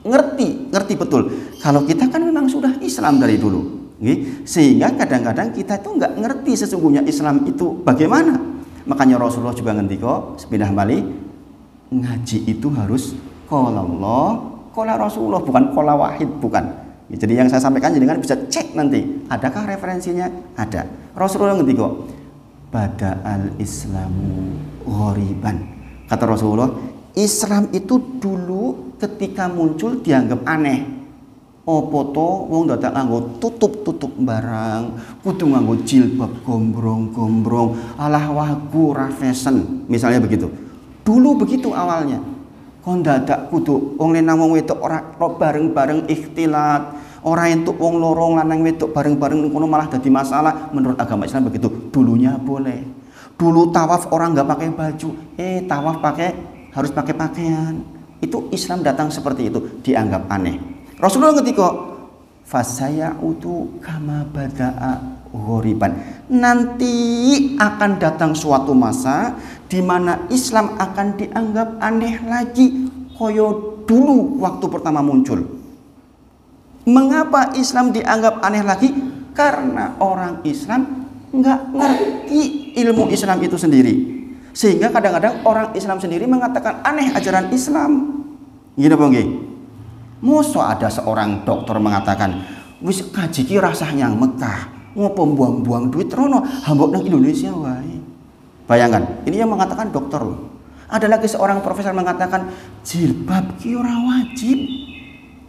ngerti betul. Kalau kita kan memang sudah Islam dari dulu, sehingga kadang-kadang kita itu nggak ngerti sesungguhnya Islam itu bagaimana. Makanya Rasulullah juga ngendika sepindah bali, ngaji itu harus qala Allah qala Rasulullah, bukan qala wahid, bukan. Jadi yang saya sampaikan jenengan bisa cek nanti, adakah referensinya? Ada. Rasulullah ngendika, bada'al Islamu ghoriban. Kata Rasulullah, Islam itu dulu ketika muncul dianggap aneh. Opo to wong dadak nganggo tutup barang, kudu nganggo jilbab gombrong-gombrong, alah wagu ra fashion, misalnya begitu. Dulu begitu awalnya. Kon dadak kudu wong lanang wong wedok ora bareng-bareng ikhtilat, ora entuk wong loro lanang wedok bareng-bareng ngono malah dadi masalah. Menurut agama Islam begitu. Dulunya boleh. Dulu tawaf orang nggak pakai baju, tawaf harus pakai pakaian. Itu Islam datang seperti itu, dianggap aneh. Rasulullah ngetika fasayautu kama bada'a ghoriban. Nanti akan datang suatu masa di mana Islam akan dianggap aneh lagi, koyo dulu waktu pertama muncul. Mengapa Islam dianggap aneh lagi? Karena orang Islam nggak ngerti ilmu Islam itu sendiri, sehingga kadang-kadang orang Islam sendiri mengatakan aneh ajaran Islam. Gini Bang, mosok ada seorang dokter mengatakan wis kaji ki rasanya Mekah, ngopo buang-buang duit rono hambok nang Indonesia wae. Bayangkan, ini yang mengatakan dokter loh. Ada lagi seorang profesor mengatakan jilbab ki ora wajib.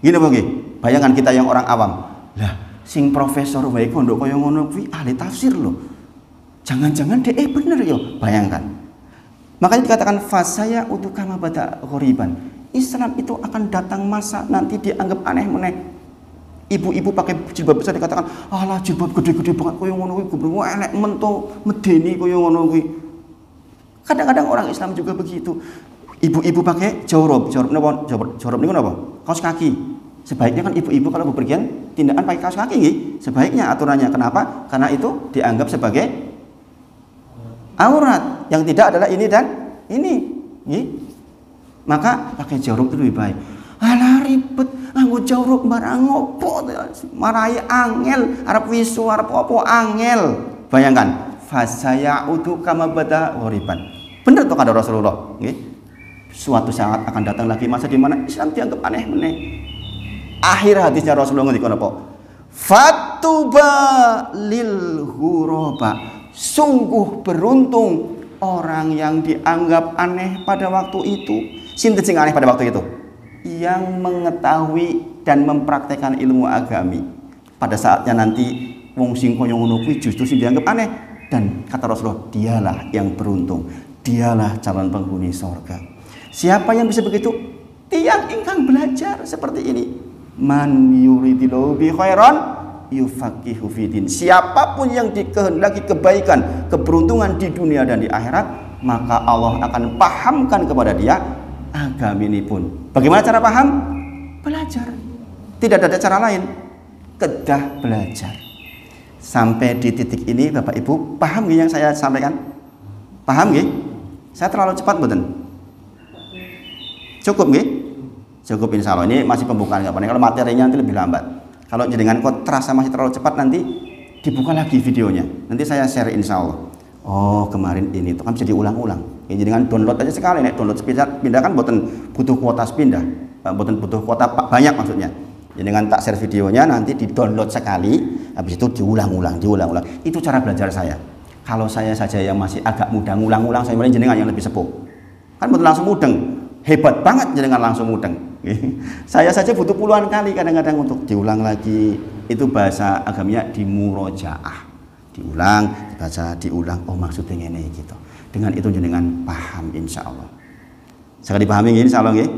Gini Bang, bayangkan kita yang orang awam. Lah, sing profesor wae kondok kaya ngono kuwi ahli tafsir loh. Jangan-jangan bener yo, bayangkan. Makanya dikatakan fasaya utu kama bada ghoriban. Islam itu akan datang masa nanti dianggap aneh meneh. Ibu-ibu pakai jilbab besar dikatakan, "Alah jilbab gede-gede banget kaya ngono kuwi, goblok elek mento medeni kaya ngono kuwi." Kadang-kadang orang Islam juga begitu. Ibu-ibu pakai jorop napa? Jorop niku napa? Kaos kaki. Sebaiknya kan ibu-ibu kalau bepergian tindakan pakai kaos kaki nggih. Sebaiknya aturannya. Kenapa? Karena itu dianggap sebagai aurat. Yang tidak adalah ini dan ini. Nggih. Maka pakai jorok itu lebih baik. Alah ribet, nganggo jorok barang ngopo, marai angel, arep wisu arep opo angel. Bayangkan, fasaya udu kama bada ghoriban. Bener tuh kata Rasulullah, nggih. Suatu saat akan datang lagi masa di mana Islam dianggap aneh meneh. Akhir hadisnya Rasulullah ngendika apa? Fatuba lil ghuraba. Sungguh beruntung orang yang dianggap aneh pada waktu itu. Sinten sing aneh pada waktu itu? Yang mengetahui dan mempraktekkan ilmu agami. Pada saatnya nanti wong sing kaya ngono kuwi justru sing dianggap aneh, dan kata Rasulullah, dialah yang beruntung, dialah calon penghuni surga. Siapa yang bisa begitu? Tiang ingkang belajar seperti ini. Man yuridillahu bi khairan yufaqihu fiddin. Siapapun yang dikehendaki kebaikan, keberuntungan di dunia dan di akhirat, maka Allah akan pahamkan kepada dia agama ini pun. Bagaimana cara paham? Belajar. Tidak ada cara lain. Kedah belajar. Sampai di titik ini Bapak Ibu paham nggih yang saya sampaikan? Paham nggih? Saya terlalu cepat mboten? Cukup nggih? Cukup insya Allah. Ini masih pembukaan nggak apa-apa. Kalau materinya nanti lebih lambat. Kalau jenengan kok terasa masih terlalu cepat, nanti dibuka lagi videonya. Nanti saya share insya Allah. Oh kemarin ini itu kan bisa diulang-ulang. Ya, jenengan download aja sekali. Nek download pindah kan butuh kuota pindah. Butuh kuota banyak maksudnya. Jenengan tak share videonya, nanti di download sekali. Habis itu diulang-ulang. Itu cara belajar saya. Kalau saya saja yang masih agak mudah ngulang-ulang, saya mulai jenengan yang lebih sepuh. Kan betul langsung mudeng. Hebat banget jenengan langsung mudeng. Saya saja butuh puluhan kali kadang-kadang untuk diulang lagi. Itu bahasa agamanya dimurojaah. Diulang, dibaca, diulang. Oh maksudnya ini gitu. Dengan itu jenengan paham insya Allah. Sekali dipahami ini insya Allah nggih.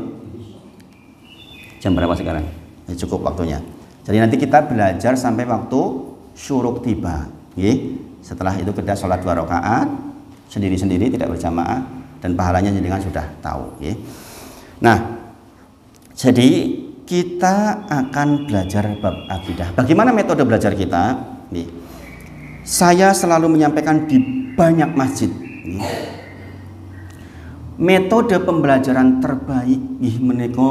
Jam berapa sekarang? Ya, cukup waktunya. Jadi nanti kita belajar sampai waktu syuruk tiba. Nggih. Setelah itu kita sholat 2 rakaat sendiri-sendiri tidak berjamaah dan pahalanya jenengan sudah tahu. Nggih. Nah, jadi kita akan belajar bab akidah. Bagaimana metode belajar kita? Nih, saya selalu menyampaikan di banyak masjid. Nih, metode pembelajaran terbaik menika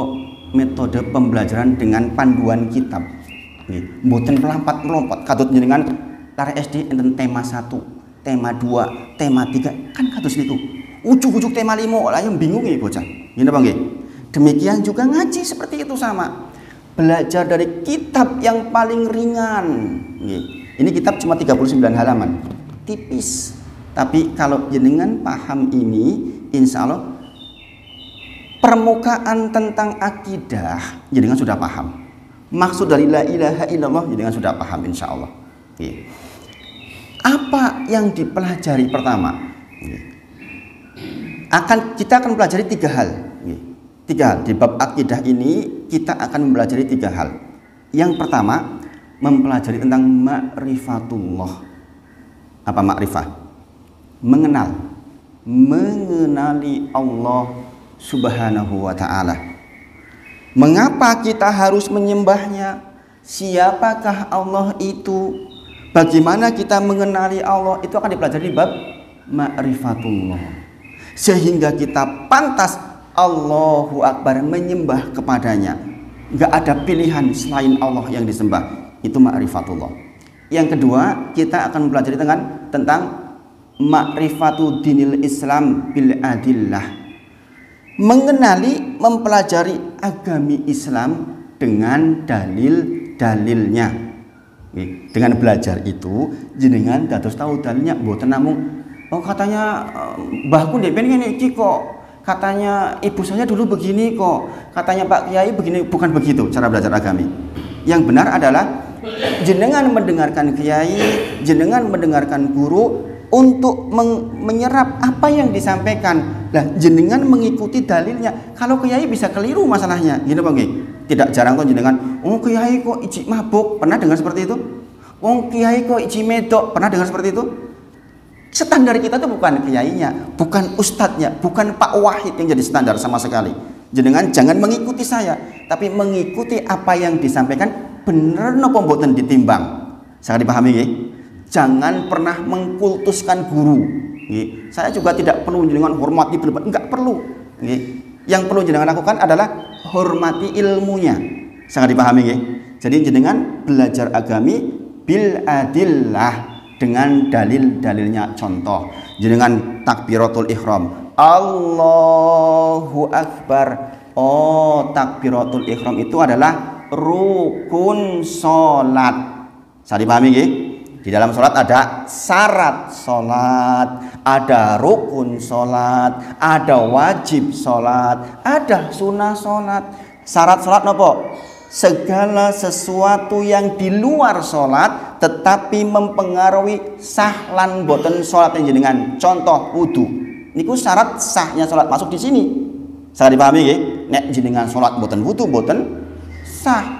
metode pembelajaran dengan panduan kitab. Nih, mboten melompat katut jenengan lar SD enten tema 1, tema 2, tema 3 kan kados niku. Ujuk-ujuk tema 5 lah yang bingung bocah. Ngene Bang nggih. Demikian juga ngaji seperti itu sama. Belajar dari kitab yang paling ringan. Ini kitab cuma 39 halaman. Tipis. Tapi kalau jenengan paham ini, insya Allah permukaan tentang akidah jenengan sudah paham. Maksud dari la ilaha illallah jenengan sudah paham insya Allah. Apa yang dipelajari pertama? Kita akan pelajari 3 hal. 3 hal. Di bab akidah ini kita akan mempelajari 3 hal. Yang pertama, mempelajari tentang ma'rifatullah. Apa ma'rifah? Mengenali Allah Subhanahu wa ta'ala. Mengapa kita harus menyembahnya? Siapakah Allah itu? Bagaimana kita mengenali Allah? Itu akan dipelajari di bab ma'rifatullah. Sehingga kita pantas Allahu Akbar menyembah kepadanya. Enggak ada pilihan selain Allah yang disembah. Itu ma'rifatullah. Yang kedua, kita akan mempelajari tentang ma'rifatu dinil Islam bil adillah. Mengenali, mempelajari agami Islam dengan dalil-dalilnya. Dengan belajar itu jenengan dados tahu dalilnya, mboten namung oh katanya mbahku ndek ngene iki kok. Katanya ibu saya dulu begini kok, katanya Pak Kiai begini. Bukan begitu cara belajar agami. Yang benar adalah jenengan mendengarkan kiai, jenengan mendengarkan guru untuk menyerap apa yang disampaikan. Lah jenengan mengikuti dalilnya. Kalau kiai bisa keliru masalahnya, gini Bang. Tidak jarang kok jenengan, oh kiai kok iji mabuk, pernah dengar seperti itu? Oh kiai kok iji medok, pernah dengar seperti itu? Standar kita itu bukan kiainya, bukan ustadznya, bukan Pak Wahid yang jadi standar sama sekali. Jenengan jangan mengikuti saya, tapi mengikuti apa yang disampaikan bener napa mboten ditimbang. Sangat dipahami nggih? Jangan pernah mengkultuskan guru. Nggih. Saya juga tidak perlu jenengan hormati berdebat, enggak perlu. Nggih. Yang perlu jenengan lakukan adalah hormati ilmunya. Sangat dipahami nggih? Jadi jenengan belajar agami bil adillah, dengan dalil-dalilnya. Contoh, jenengan takbiratul ihram, Allahu Akbar. Oh, takbiratul ihram itu adalah rukun sholat. Saya dipahami nggih? Di dalam sholat ada syarat sholat, ada rukun sholat, ada wajib sholat, ada sunnah sholat. Syarat sholat nopo? Segala sesuatu yang di luar sholat tetapi mempengaruhi sah lan boten sholat yang jenengan. Contoh wudu, niku syarat sahnya sholat masuk di sini. Saya dipahami nggih? Nek jenengan sholat boten wudu boten sah.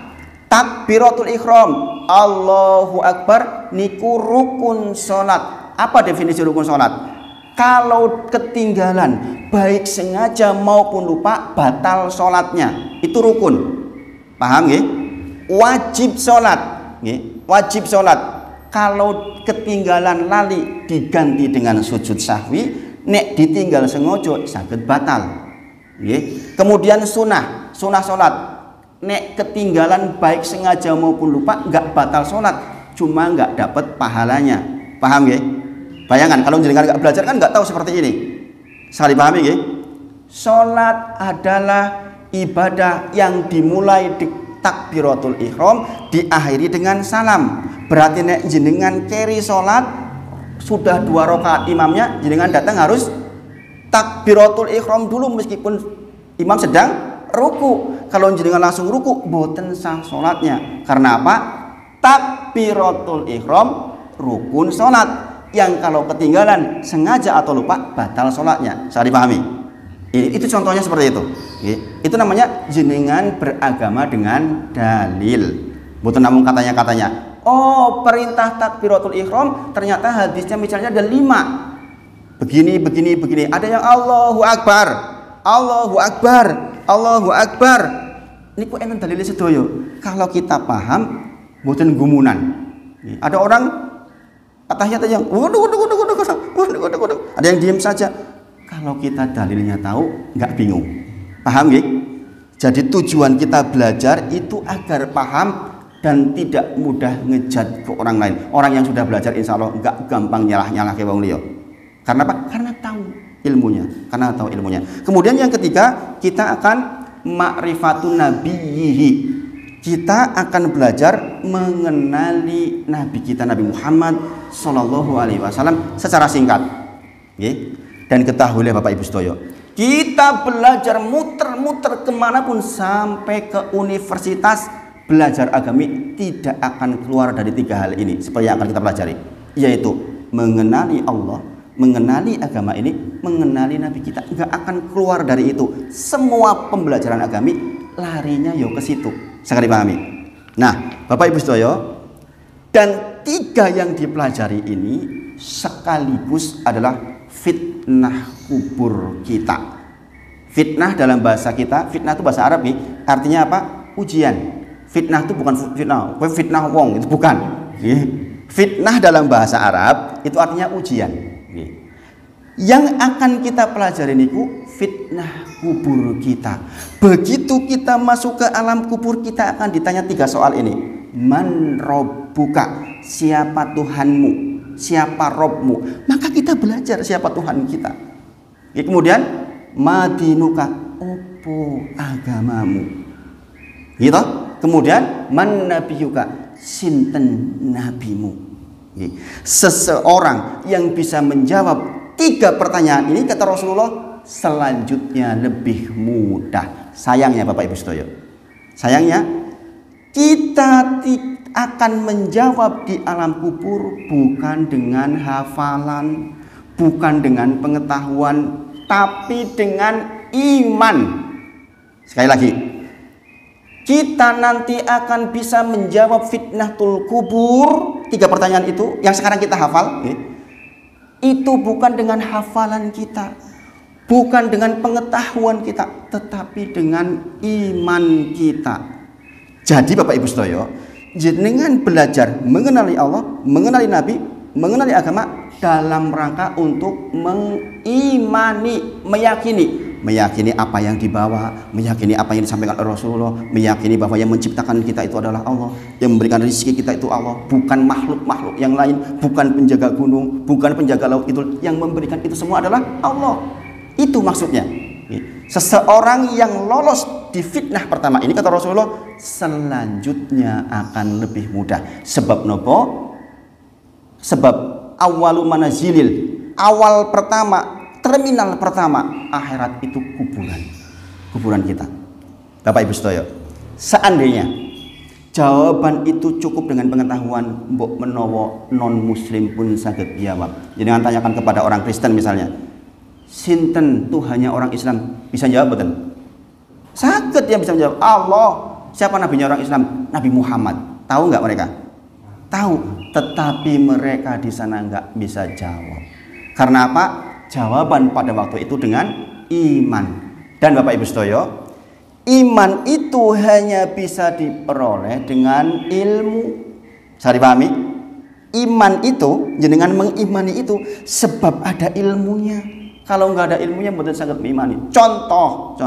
Takbiratul ihram, Allahu Akbar, niku rukun sholat. Apa definisi rukun sholat? Kalau ketinggalan baik sengaja maupun lupa batal sholatnya, itu rukun. Paham nggih? Wajib sholat, nggih. Wajib sholat. Kalau ketinggalan lali diganti dengan sujud sahwi, nek ditinggal sengaja saged batal. Nggih. Kemudian sunnah sholat. Nek ketinggalan baik sengaja maupun lupa enggak batal sholat, cuma enggak dapat pahalanya. Paham nggih? Bayangkan kalau jenengan enggak belajar kan enggak tahu seperti ini. Saya dipahami nggih? Sholat adalah ibadah yang dimulai di takbiratul ihram diakhiri dengan salam. Berarti nek jenengan keri sholat sudah 2 rakaat imamnya, jenengan datang harus takbiratul ihram dulu meskipun imam sedang ruku. Kalau jenengan langsung ruku boten sah sholatnya. Karena apa? Takbiratul ihram rukun sholat yang kalau ketinggalan sengaja atau lupa batal sholatnya. Saya dipahami? Itu contohnya seperti itu. Itu namanya jenengan beragama dengan dalil. Bukan namun katanya. Oh, perintah takbiratul ihram ternyata hadisnya misalnya ada 5. Begini. Ada yang Allahu Akbar. Niku enten dalile sedoyo. Kalau kita paham mboten gumunan. Ada orang atahiyat yang waduh. Ada yang diam saja. Kalau kita dalilnya tahu, nggak bingung. Paham nggih? Jadi tujuan kita belajar itu agar paham dan tidak mudah ngejat ke orang lain. Orang yang sudah belajar insya Allah nggak gampang nyalah ke wong liya. Karena apa? Karena tahu ilmunya. Kemudian yang ketiga, kita akan ma'rifatun nabiyyihi. Kita akan belajar mengenali Nabi kita, Nabi Muhammad Sallallahu Alaihi Wasallam secara singkat. Nggih. Dan ketahuilah Bapak Ibu sedaya, kita belajar muter-muter kemanapun sampai ke universitas, belajar agami tidak akan keluar dari 3 hal ini seperti yang akan kita pelajari, yaitu mengenali Allah, mengenali agama ini, mengenali Nabi kita. Nggak akan keluar dari itu. Semua pembelajaran agami larinya yo ke situ. Sangat dipahami? Nah, Bapak Ibu sedaya, dan 3 yang dipelajari ini sekaligus adalah fitnah kubur kita. Fitnah dalam bahasa kita, fitnah itu bahasa Arab nih, artinya apa? Ujian. Fitnah itu bukan fitnah wong, itu bukan. Fitnah dalam bahasa Arab itu artinya ujian. Yang akan kita pelajari niku fitnah kubur kita. Begitu kita masuk ke alam kubur, kita akan ditanya 3 soal ini. Man rabbuka? Siapa Tuhanmu? Siapa Robmu? Maka kita belajar siapa Tuhan kita. Kemudian madinuka, opo agamamu? Gitu. Kemudian man nabiyuka, sinten nabimu? Seseorang yang bisa menjawab 3 pertanyaan ini, kata Rasulullah, selanjutnya lebih mudah. Sayangnya Bapak Ibu sedaya, sayangnya kita akan menjawab di alam kubur bukan dengan hafalan, bukan dengan pengetahuan, tapi dengan iman. Sekali lagi, kita nanti akan bisa menjawab fitnatul kubur, 3 pertanyaan itu yang sekarang kita hafal, itu bukan dengan hafalan kita, bukan dengan pengetahuan kita, tetapi dengan iman kita. Jadi Bapak Ibu sedaya, jenengan belajar mengenali Allah, mengenali Nabi, mengenali agama dalam rangka untuk mengimani, meyakini apa yang dibawa, meyakini apa yang disampaikan oleh Rasulullah, meyakini bahwa yang menciptakan kita itu adalah Allah, yang memberikan rezeki kita itu Allah, bukan makhluk-makhluk yang lain, bukan penjaga gunung, bukan penjaga laut, itu yang memberikan itu semua adalah Allah. Itu maksudnya. Seseorang yang lolos di fitnah pertama ini, kata Rasulullah, selanjutnya akan lebih mudah. Sebab nopo? Sebab awalu manazilil, awal pertama, terminal pertama akhirat itu kuburan kita. Bapak Ibu sedaya, seandainya jawaban itu cukup dengan pengetahuan, mbok menawa non muslim pun saged jawab. Jangan tanyakan kepada orang Kristen misalnya, sinten Tuhannya orang Islam, bisa jawab betul? Saged dia bisa menjawab. Allah. Siapa nabinya orang Islam? Nabi Muhammad. Tahu nggak mereka? Tahu, tetapi mereka di sana nggak bisa jawab. Karena apa? Jawaban pada waktu itu dengan iman. Dan Bapak Ibu sedaya, iman itu hanya bisa diperoleh dengan ilmu. Bisa dipahami? Iman itu, jenengan mengimani itu sebab ada ilmunya. Kalau nggak ada ilmunya, mboten sangat mengimani. Contoh,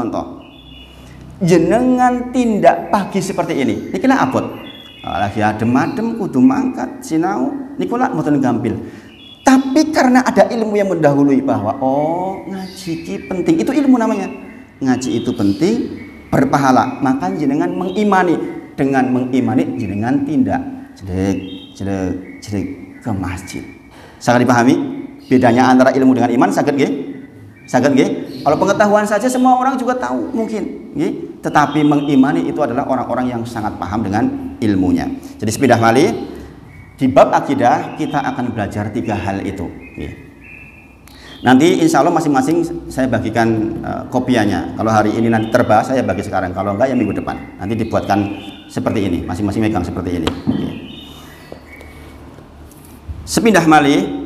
jenengan tindak pagi seperti ini. Nikilah abot. Lagi adem-adem kudu mangkat sinau, nikulah mboten gampil. Tapi karena ada ilmu yang mendahului bahwa ngaji itu penting, itu ilmu namanya. Ngaji itu penting, berpahala. Maka jenengan mengimani, dengan mengimani jenengan tindak jedek ke masjid. Sangat dipahami bedanya antara ilmu dengan iman? Saged nggih? Saged nggih? Kalau pengetahuan saja semua orang juga tahu mungkin, nggih. Tetapi mengimani itu adalah orang-orang yang sangat paham dengan ilmunya. Jadi sepindah malih di bab akidah kita akan belajar 3 hal itu. Nanti insya Allah masing-masing saya bagikan kopiannya. Kalau hari ini nanti terbahas saya bagi sekarang. Kalau enggak ya minggu depan. Nanti dibuatkan seperti ini. Masing-masing megang seperti ini. Sepindah malih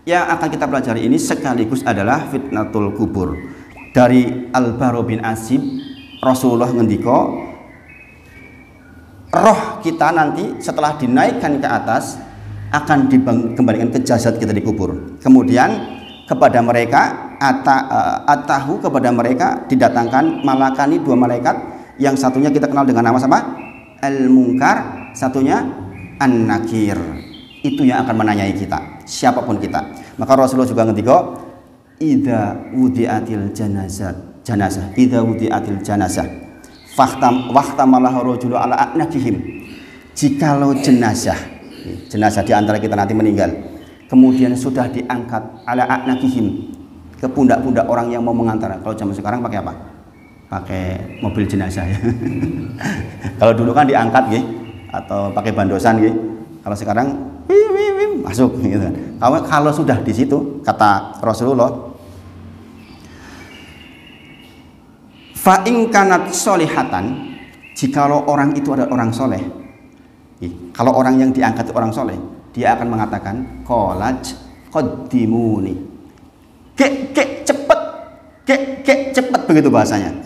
yang akan kita pelajari ini sekaligus adalah fitnatul kubur. Dari Al-Bara bin Azib, Rasulullah ngendika, roh kita nanti setelah dinaikkan ke atas akan dikembalikan ke jasad kita dikubur. Kemudian kepada mereka atahu kepada mereka didatangkan malakani 2 malaikat, yang satunya kita kenal dengan nama sama Al-Munkar, satunya An-Nakir. Itu yang akan menanyai kita, siapapun kita. Maka Rasulullah juga ngendika, idza wudi'atil janazah idza wudi'atil janazah fahtamalah rajulu ala a'naqihim. Jikalau jenazah di antara kita nanti meninggal, kemudian sudah diangkat ala a'naqihim, ke pundak-pundak orang yang mau mengantar. Kalau zaman sekarang pakai apa? Pakai mobil jenazah ya. Kalau dulu kan diangkat gitu, atau pakai bandosan gitu. Kalau sekarang masuk gitu. Kalau sudah di situ, kata Rasulullah, fa in kanat solihatan, jikalau orang itu adalah orang soleh, kalau orang yang diangkat itu orang soleh, dia akan mengatakan kolaj qaddimuni, kek cepet begitu bahasanya,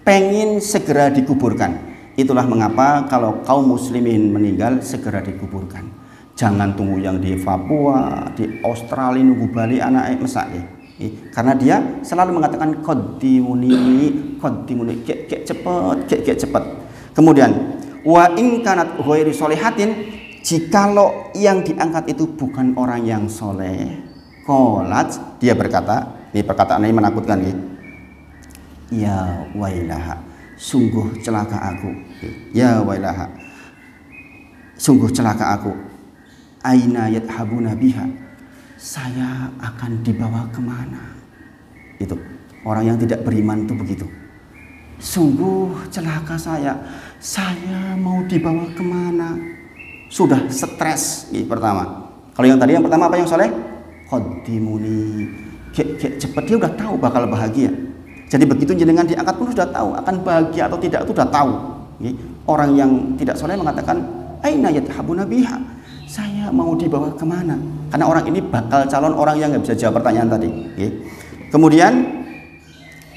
pengen segera dikuburkan. Itulah mengapa kalau kaum muslimin meninggal segera dikuburkan. Jangan tunggu yang di Papua, di Australia nunggu balik anak mesak ya. Karena dia selalu mengatakan qaddimuni, kek cepet. Kemudian wa in kanat ghairi sholihatin, jikalau yang diangkat itu bukan orang yang soleh, qalat, dia berkata, ini perkataan ini menakutkan ya. Ya wailaha, sungguh celaka aku. Ya wailaha, sungguh celaka aku. Aina yadhabuna biha, saya akan dibawa kemana? Itu orang yang tidak beriman itu begitu. Sungguh celaka saya mau dibawa kemana? Sudah stres pertama. Kalau yang tadi yang pertama apa yang soleh? Qaddimuni, cepat, dia udah tahu bakal bahagia. Jadi begitu jenengan diangkat pun sudah tahu akan bahagia atau tidak, itu sudah tahu. Orang yang tidak soleh mengatakan aina yadhabuna biha, saya mau dibawa kemana? Karena orang ini bakal calon orang yang nggak bisa jawab pertanyaan tadi. Kemudian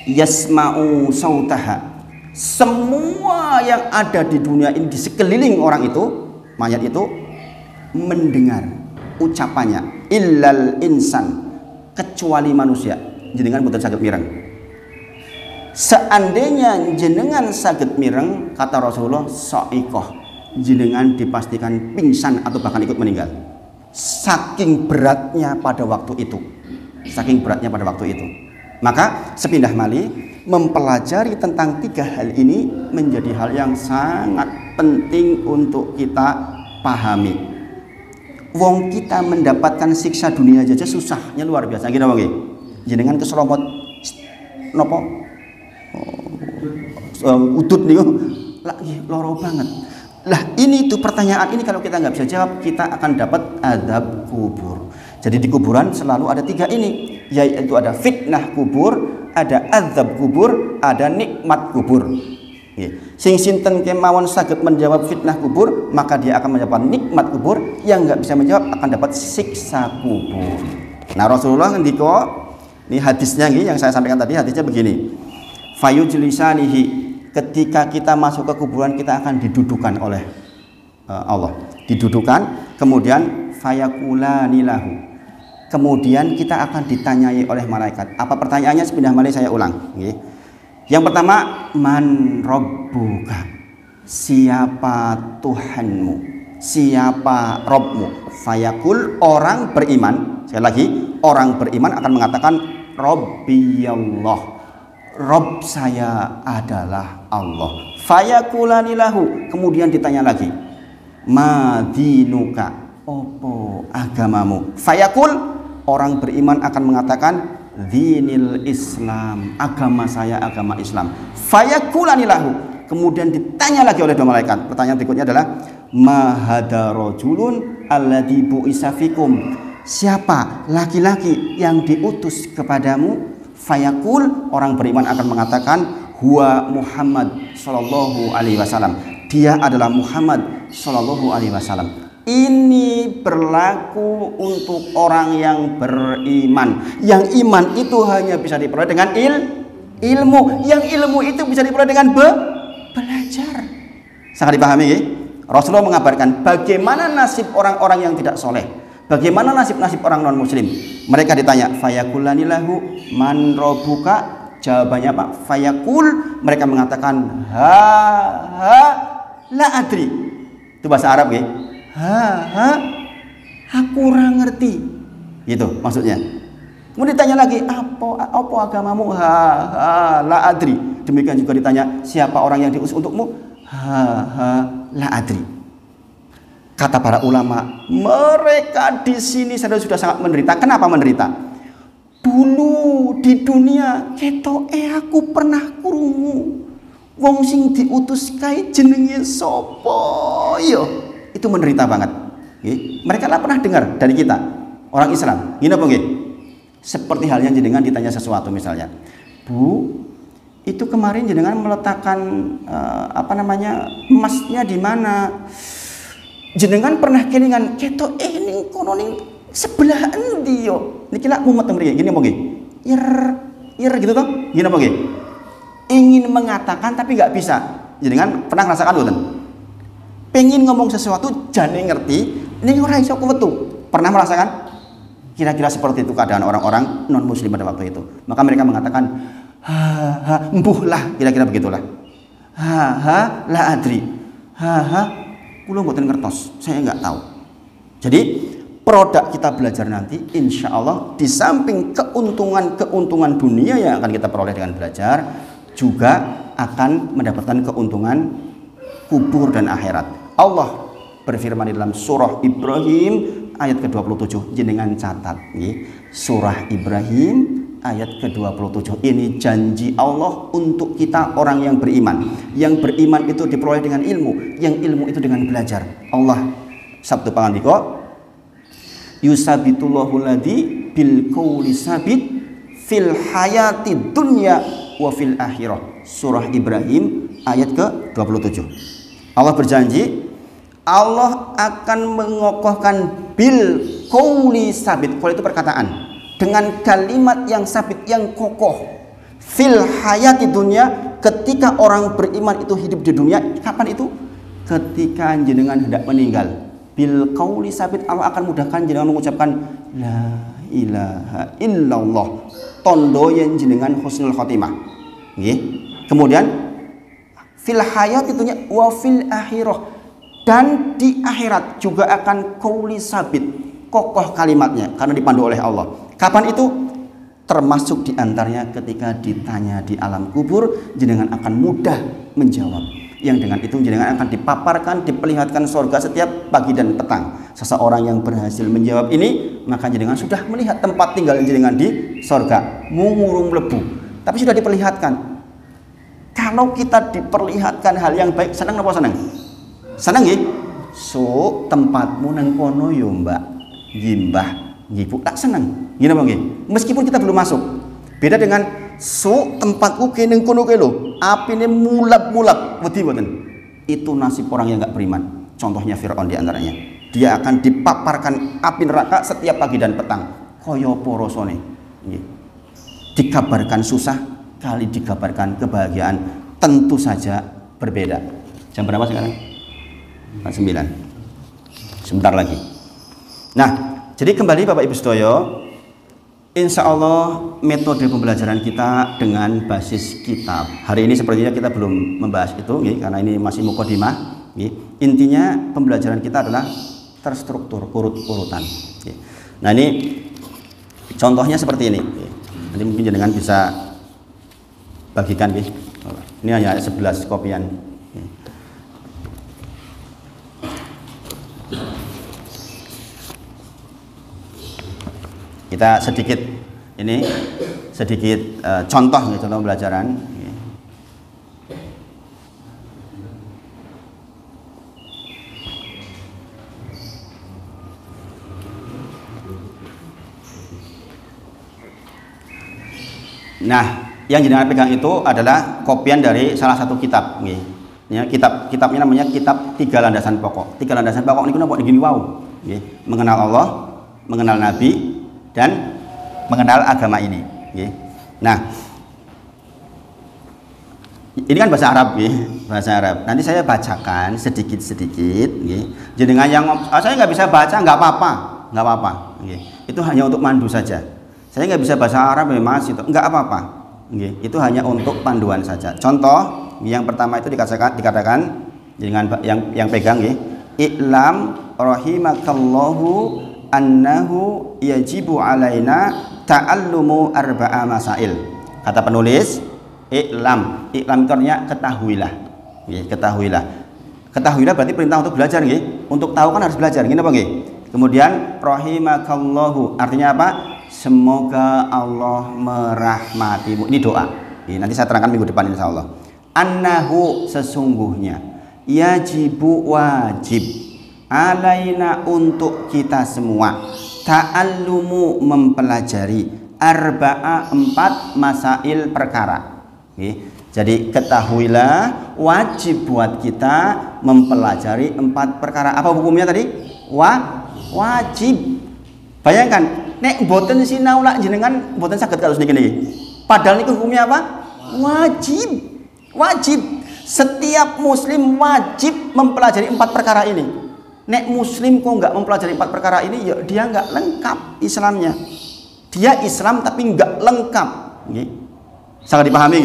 yasma'u sautaha, semua yang ada di dunia ini di sekeliling orang itu, mayat itu, mendengar ucapannya, illal insan, kecuali manusia. Jenengan boten saged mireng. Seandainya jenengan saged mireng, kata Rasulullah, sa'iqah, jenengan dipastikan pingsan atau bahkan ikut meninggal. Saking beratnya pada waktu itu. Saking beratnya pada waktu itu. Maka sepindah malih mempelajari tentang 3 hal ini menjadi hal yang sangat penting untuk kita pahami. Wong kita mendapatkan siksa dunia aja susahnya luar biasa. Gini wong jenengan keseromot nopo udut nih lagi loro banget. Lah ini tuh pertanyaan ini kalau kita nggak bisa jawab, kita akan dapat azab kubur. Jadi di kuburan selalu ada 3 ini, yaitu ada fitnah kubur, ada azab kubur, ada nikmat kubur. Sing sinten kemawon saged menjawab fitnah kubur, maka dia akan menjawab nikmat kubur. Yang nggak bisa menjawab akan dapat siksa kubur. Nah Rasulullah ngendika, ini hadisnya yang saya sampaikan tadi, hadisnya begini. Fayujlisanihi, ketika kita masuk ke kuburan kita akan didudukan oleh Allah. Didudukan, kemudian fayakulani lahu. Kemudian kita akan ditanyai oleh malaikat. Apa pertanyaannya? Sepindah malih saya ulang. Yang pertama, man rabbuka, siapa Tuhanmu, siapa Robmu. Fayakul, orang beriman, sekali lagi, orang beriman akan mengatakan Rabbiyallah, Rob saya adalah Allah. Fayakulani lahu, kemudian ditanya lagi, madinuka, opo agamamu. Fayakul, orang beriman akan mengatakan dinil Islam, agama saya agama Islam. Fayakulani lahu, kemudian ditanya lagi oleh 2 malaikat. Pertanyaan berikutnya adalah mahada rajulun alladzi bu'isa fikum, siapa laki-laki yang diutus kepadamu. Fayakul, orang beriman akan mengatakan huwa Muhammad sallallahu alaihi wasallam, dia adalah Muhammad sallallahu alaihi wasallam. Ini berlaku untuk orang yang beriman. Yang iman itu hanya bisa diperoleh dengan ilmu. Yang ilmu itu bisa diperoleh dengan belajar. Sangat dipahami ya? Rasulullah mengabarkan bagaimana nasib orang-orang yang tidak soleh, bagaimana nasib-nasib orang non muslim. Mereka ditanya, fayakulani lahu man rabbuka, jawabannya Pak, fayakul, mereka mengatakan ha la adri. Itu bahasa Arab ya. Aku kurang ngerti, gitu maksudnya. Kemudian ditanya lagi, apa agamamu? La adri. Demikian juga ditanya, siapa orang yang diutus untukmu? La adri. Kata para ulama, mereka di sini sudah sangat menderita. Kenapa menderita? Dulu di dunia aku pernah krungu wong sing diutus kae jenenge sapa ya? Itu menderita banget. Mereka lah pernah dengar dari kita orang Islam. Gini apa nggih? Seperti halnya jenengan ditanya sesuatu misalnya, Bu, itu kemarin jenengan meletakkan emasnya di mana? Jenengan pernah kelingan ning kono ning sebelah endi yo? Niki lak mumet mriki. Gini apa nggih? Ir gitu toh? Gini apa nggih? Ingin mengatakan tapi nggak bisa. Jenengan pernah merasakan boten? Pengen ngomong sesuatu jane ngerti, ini ora iso kuwetu. Pernah merasakan? Kira-kira seperti itu keadaan orang-orang non muslim pada waktu itu. Maka mereka mengatakan embuh lah, kira-kira begitulah. La adri. Kula mboten ngertos, saya nggak tahu. Jadi produk kita belajar nanti insya Allah di samping keuntungan dunia yang akan kita peroleh dengan belajar, juga akan mendapatkan keuntungan kubur dan akhirat. Allah berfirman di dalam surah Ibrahim ayat ke-27, jenengan catat nih, surah Ibrahim ayat ke-27. Ini janji Allah untuk kita orang yang beriman. Yang beriman itu diperoleh dengan ilmu, yang ilmu itu dengan belajar. Allah sabtu pangandika, yusabitullahu ladzi bil qauli sabit fil hayati dunya wa fil akhirah. Surah Ibrahim ayat ke-27. Allah berjanji Allah akan mengokohkan bil qauli sabit. Qaul itu perkataan. dengan kalimat yang sabit, yang kokoh. Fil hayati dunia, ketika orang beriman itu hidup di dunia, kapan itu? Ketika jenengan hendak meninggal. Bil qauli sabit, Allah akan mudahkan jenengan mengucapkan la ilaha illallah, tondo yang jenengan husnul khotimah. Nggih. Kemudian fil hayati dunia wa fil akhirah, dan di akhirat juga akan qauli sabit, kokoh kalimatnya karena dipandu oleh Allah. Kapan itu? Termasuk diantaranya ketika ditanya di alam kubur, jenengan akan mudah menjawab. Yang dengan itu jenengan akan dipaparkan, diperlihatkan surga setiap pagi dan petang. Seseorang yang berhasil menjawab ini, maka jenengan sudah melihat tempat tinggal jenengan di surga, mungurung lebu. Tapi sudah diperlihatkan. Kalau kita diperlihatkan hal yang baik, senang apa senang? Senang ya? So, tempatmu nang kono yo mbak, gimbah. Ibu tak senang, gini bang, meskipun kita belum masuk. Beda dengan tempatku kene kono kelo, api ini mulap wedi boten. Itu nasib orang yang nggak beriman. Contohnya Fir'aun diantaranya. Dia akan dipaparkan api neraka setiap pagi dan petang. Koyo porosone. Dikabarkan susah, kali dikabarkan kebahagiaan, tentu saja berbeda. Jam berapa sekarang? 9. Sebentar lagi. Nah. Jadi kembali Bapak Ibu Sedoyo, insya Allah metode pembelajaran kita dengan basis kitab. Hari ini sepertinya kita belum membahas itu, karena ini masih mukadimah. Intinya pembelajaran kita adalah terstruktur, urut-urutan. Nah ini contohnya seperti ini. Nanti mungkin jenengan bisa bagikan. Ini hanya 11 kopian. Kita sedikit contoh pembelajaran. Nah, yang jenengan pegang itu adalah kopian dari salah satu kitab. Kitabnya namanya Kitab 3 Landasan Pokok. 3 landasan pokok ini kenapa begini wow? Mengenal Allah, mengenal Nabi, dan mengenal agama ini. Nah, ini kan bahasa Arab, bahasa Arab. Nanti saya bacakan sedikit-sedikit. Jenengan yang saya nggak bisa baca, nggak apa-apa. Itu hanya untuk mandu saja. Saya nggak bisa bahasa Arab, Mas, itu nggak apa-apa. Itu hanya untuk panduan saja. Contoh yang pertama itu dikatakan jenengan yang pegang, I'lam rahimakallahu annahu yajibu alaina ta'allumu arba'a masail. Kata penulis, i'lam itu artinya ketahuilah. Ketahuilah berarti perintah untuk belajar, untuk tahu kan harus belajar, Kemudian rahimakallahu artinya apa? Semoga Allah merahmatimu. Ini doa. Nanti saya terangkan minggu depan insyaallah. Annahu sesungguhnya, yajibu wajib, alaina untuk kita semua, ta'allumu mempelajari, arba'a 4 masail perkara. Jadi ketahuilah wajib buat kita mempelajari 4 perkara. Apa hukumnya tadi? Wajib. Bayangkan, nek boten sinau lak jenengan boten saged kados niki. Padahal niku hukumnya apa? Wajib. Setiap muslim wajib mempelajari 4 perkara ini. Nek muslim kok nggak mempelajari 4 perkara ini, ya dia nggak lengkap Islamnya. Dia Islam tapi nggak lengkap. Sangat dipahami,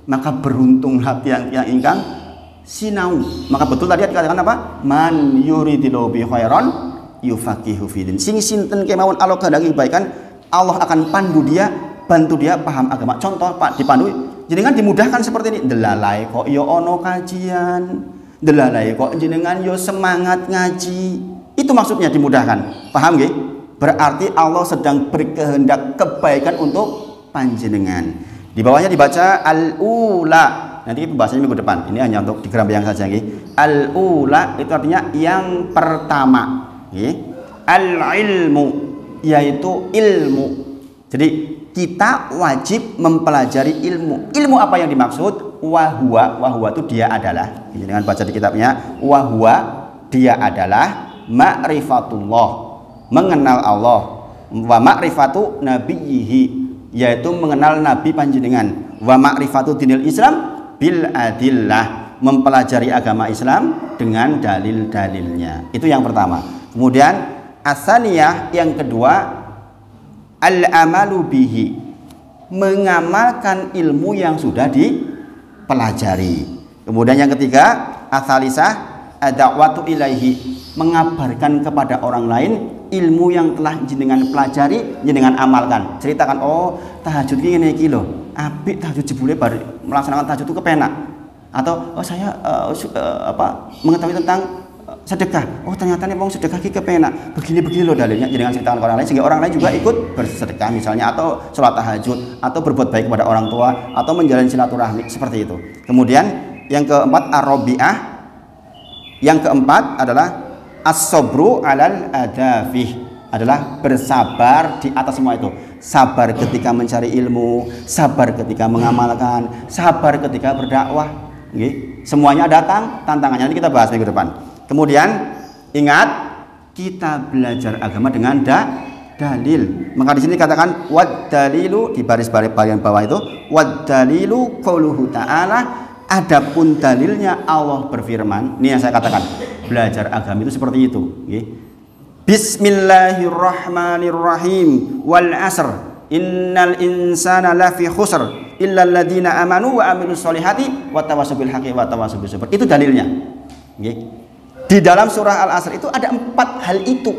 maka beruntung hati yang ingkang sinau. Maka betul tadi dikatakan apa? Man yuridillahu bi khairan yufaqihu fiddin. Sing sinten kemawon Allah kehendaki kebaikan, Allah akan pandu dia, bantu dia paham agama. Contoh Pak dipandu, jenengan dimudahkan seperti ini. Delalai kok yo ono kajian. Delalai kok jenengan yo semangat ngaji. Itu maksudnya dimudahkan. Paham nggih? Berarti Allah sedang berkehendak kebaikan untuk panjenengan. Di bawahnya dibaca al-ula. Nanti pembahasannya minggu depan. Ini hanya untuk digerambayang saja nggih. Al-ula itu artinya yang pertama, nggih. Al-ilmu yaitu ilmu. Jadi kita wajib mempelajari ilmu. Ilmu apa yang dimaksud? Wahwa itu dia adalah. Dengan baca di kitabnya, wahwa dia adalah ma'rifatullah, mengenal Allah, Wa ma'rifatu nabiyhi, yaitu mengenal nabi panjenengan. Wa ma'rifatu dinil Islam bil adillah, mempelajari agama Islam dengan dalil-dalilnya. Itu yang pertama. Kemudian asaniyah, yang kedua, al-amalu bihi, mengamalkan ilmu yang sudah dipelajari. Kemudian yang ketiga, asalisah ad-da'watu ilaihi, mengabarkan kepada orang lain ilmu yang telah jenengan pelajari, jenengan amalkan. Ceritakan, oh tahajud ini lho, apik tahajud jebule bar melaksanakan tahajud itu kepenak. Atau oh saya mengetahui tentang sedekah. Oh ternyata nih wong sedekah ki kepenak. Begini-begini loh dalilnya, jenengan ceritakan ke orang lain sehingga orang lain juga ikut bersedekah misalnya, atau sholat tahajud, atau berbuat baik kepada orang tua, atau menjalin silaturahmi, seperti itu. Kemudian yang keempat ar-rabi'ah, yang keempat adalah as-sabru alal adafih, adalah bersabar di atas semua itu. Sabar ketika mencari ilmu, sabar ketika mengamalkan, sabar ketika berdakwah. Semuanya datang tantangannya, nanti kita bahas minggu depan. Kemudian ingat, kita belajar agama dengan dalil. Maka di sini katakan wad dalilu, di baris bagian bawah itu wad dalilu qauluhu ta'ala, adapun dalilnya Allah berfirman. Ini yang saya katakan, belajar agama itu seperti itu. Bismillahirrahmanirrahim, wal asr innal insana lafi khusr illal ladzina amanu wa amilus solihati wa tawassaw bil haqqi wa tawassaw bis sabr. Itu dalilnya. Di dalam surah Al-Asr itu ada 4 hal itu.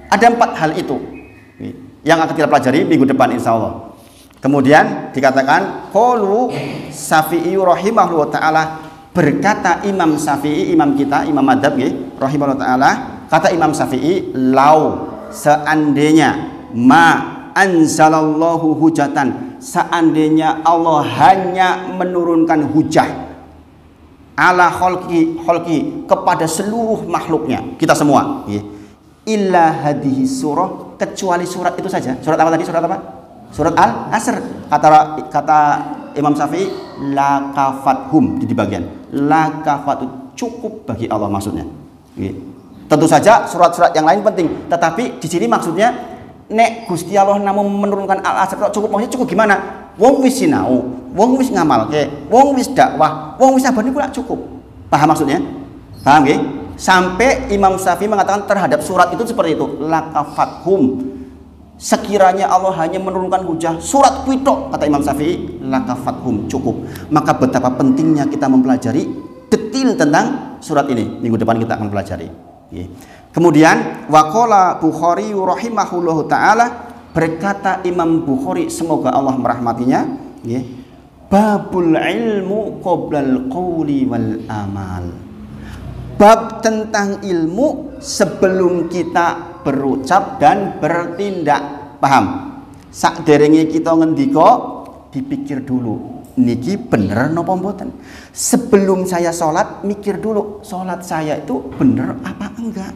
Ada 4 hal itu yang akan kita pelajari minggu depan insya Allah. Kemudian dikatakan qaulu Syafi'i rahimahullah ta'ala, berkata Imam Syafi'i, imam kita, imam madzhab rahimahullah ta'ala, kata Imam Syafi'i, lau, seandainya, ma anzalallahu hujatan, seandainya Allah hanya menurunkan hujah ala kholki kepada seluruh makhluknya, kita semua, illa hadihi surah, kecuali surat itu saja. Surat apa tadi? Surat apa? Surat Al-Asr. Kata Imam Syafi'i, la kafathum, di bagian la kafatu, cukup bagi Allah maksudnya. Tentu saja surat-surat yang lain penting, tetapi di sini maksudnya nek Gusti Allah namun menurunkan Al-Asr cukup, maksudnya cukup gimana? Wong wis sinau, wong wis ngamalke, wong wis dakwah, wong wis sabar niku cukup. Paham maksudnya? Paham nggih? Sampai Imam Syafi'i mengatakan terhadap surat itu seperti itu, la kafathum, sekiranya Allah hanya menurunkan hujah surat kuitok, kata Imam Syafi'i, la kafathum, cukup. Maka betapa pentingnya kita mempelajari detail tentang surat ini. Minggu depan kita akan pelajari. Kemudian waqala Bukhari rahimahullahu taala, berkata Imam Bukhari, semoga Allah merahmatinya, babul ilmu qoblal qawli wal amal, bab tentang ilmu sebelum kita berucap dan bertindak. Paham? Sakderenge kita ngendika, dipikir dulu, niki bener napa mboten. Sebelum saya sholat, mikir dulu, sholat saya itu bener apa enggak.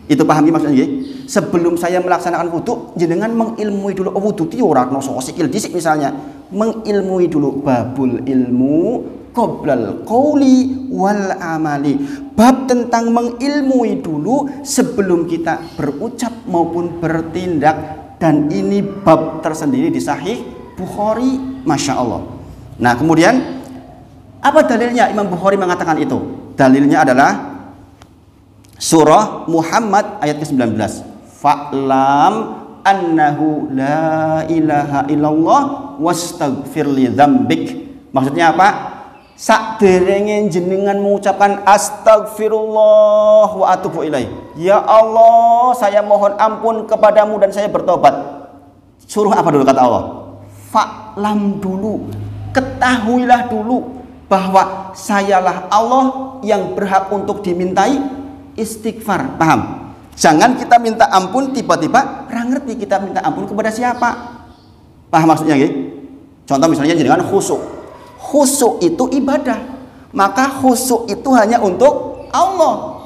Itu pahami maksudnya. Sebelum saya melaksanakan wudu, jenengan mengilmui dulu. Wudu itu ora ono sikil disik misalnya. Mengilmui dulu, babul ilmu qoblal qauli wal amali, bab tentang mengilmui dulu sebelum kita berucap maupun bertindak. Dan ini bab tersendiri di Sahih Bukhari, Masya Allah. Nah kemudian apa dalilnya Imam Bukhari mengatakan itu? Dalilnya adalah surah Muhammad ayat ke-19. Fa'lam annahu la ilaha illallah wastaghfir li dzambik. Maksudnya apa? Sakderenge jenengan mengucapkan astagfirullah wa atubu ilaih, ya Allah saya mohon ampun kepadamu dan saya bertobat. Suruh apa dulu kata Allah? Fa'lam dulu, ketahuilah dulu bahwa sayalah Allah yang berhak untuk dimintai istighfar. Paham? Jangan kita minta ampun tiba-tiba ngerti kita minta ampun kepada siapa. Paham maksudnya nggih? Contoh misalnya jenengan khusyuk. Khusyuk itu ibadah, maka khusyuk itu hanya untuk Allah.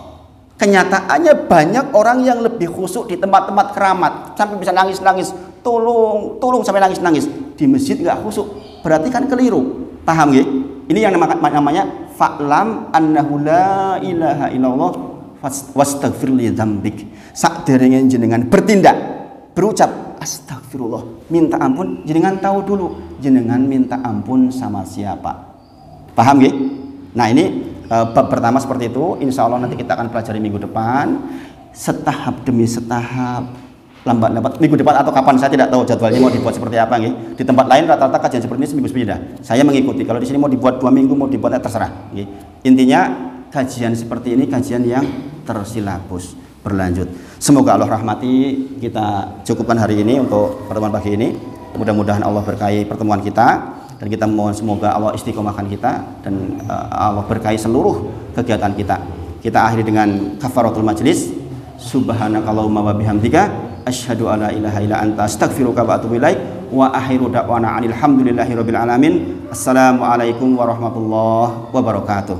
Kenyataannya banyak orang yang lebih khusyuk di tempat-tempat keramat sampai bisa nangis-nangis, tolong sampai nangis-nangis. Di masjid nggak khusyuk, berarti kan keliru. Paham nggih? Ini yang namanya fa'lam annahu la ilaha illallah wastaghfir li dzambik. Sakderenge jenengan bertindak, berucap astagfirullah, minta ampun, jenengan tahu dulu jenengan minta ampun sama siapa. Paham nggih? Nah, ini bab pertama seperti itu. Insya Allah nanti kita akan pelajari minggu depan setahap demi setahap, lambat-lambat. Minggu depan atau kapan saya tidak tahu jadwalnya mau dibuat seperti apa nggih. Di tempat lain rata-rata kajian seperti ini seminggu sepeda. Saya mengikuti. Kalau di sini mau dibuat 2 minggu, mau dibuatnya terserah nggih. Intinya kajian seperti ini kajian yang tersilabus, berlanjut. Semoga Allah rahmati. Kita cukupkan hari ini untuk pertemuan pagi ini. Mudah-mudahan Allah berkahi pertemuan kita, dan kita mohon semoga Allah istiqomahkan kita, dan Allah berkahi seluruh kegiatan kita. Kita akhiri dengan kafaratul majlis. Subhanakallahumma wa bihamdika asyhadu alla ilaha illa anta astaghfiruka wa atubu ilaik. Wa akhiru da'wana alhamdulillahi rabbil alamin. Assalamualaikum warahmatullahi wabarakatuh.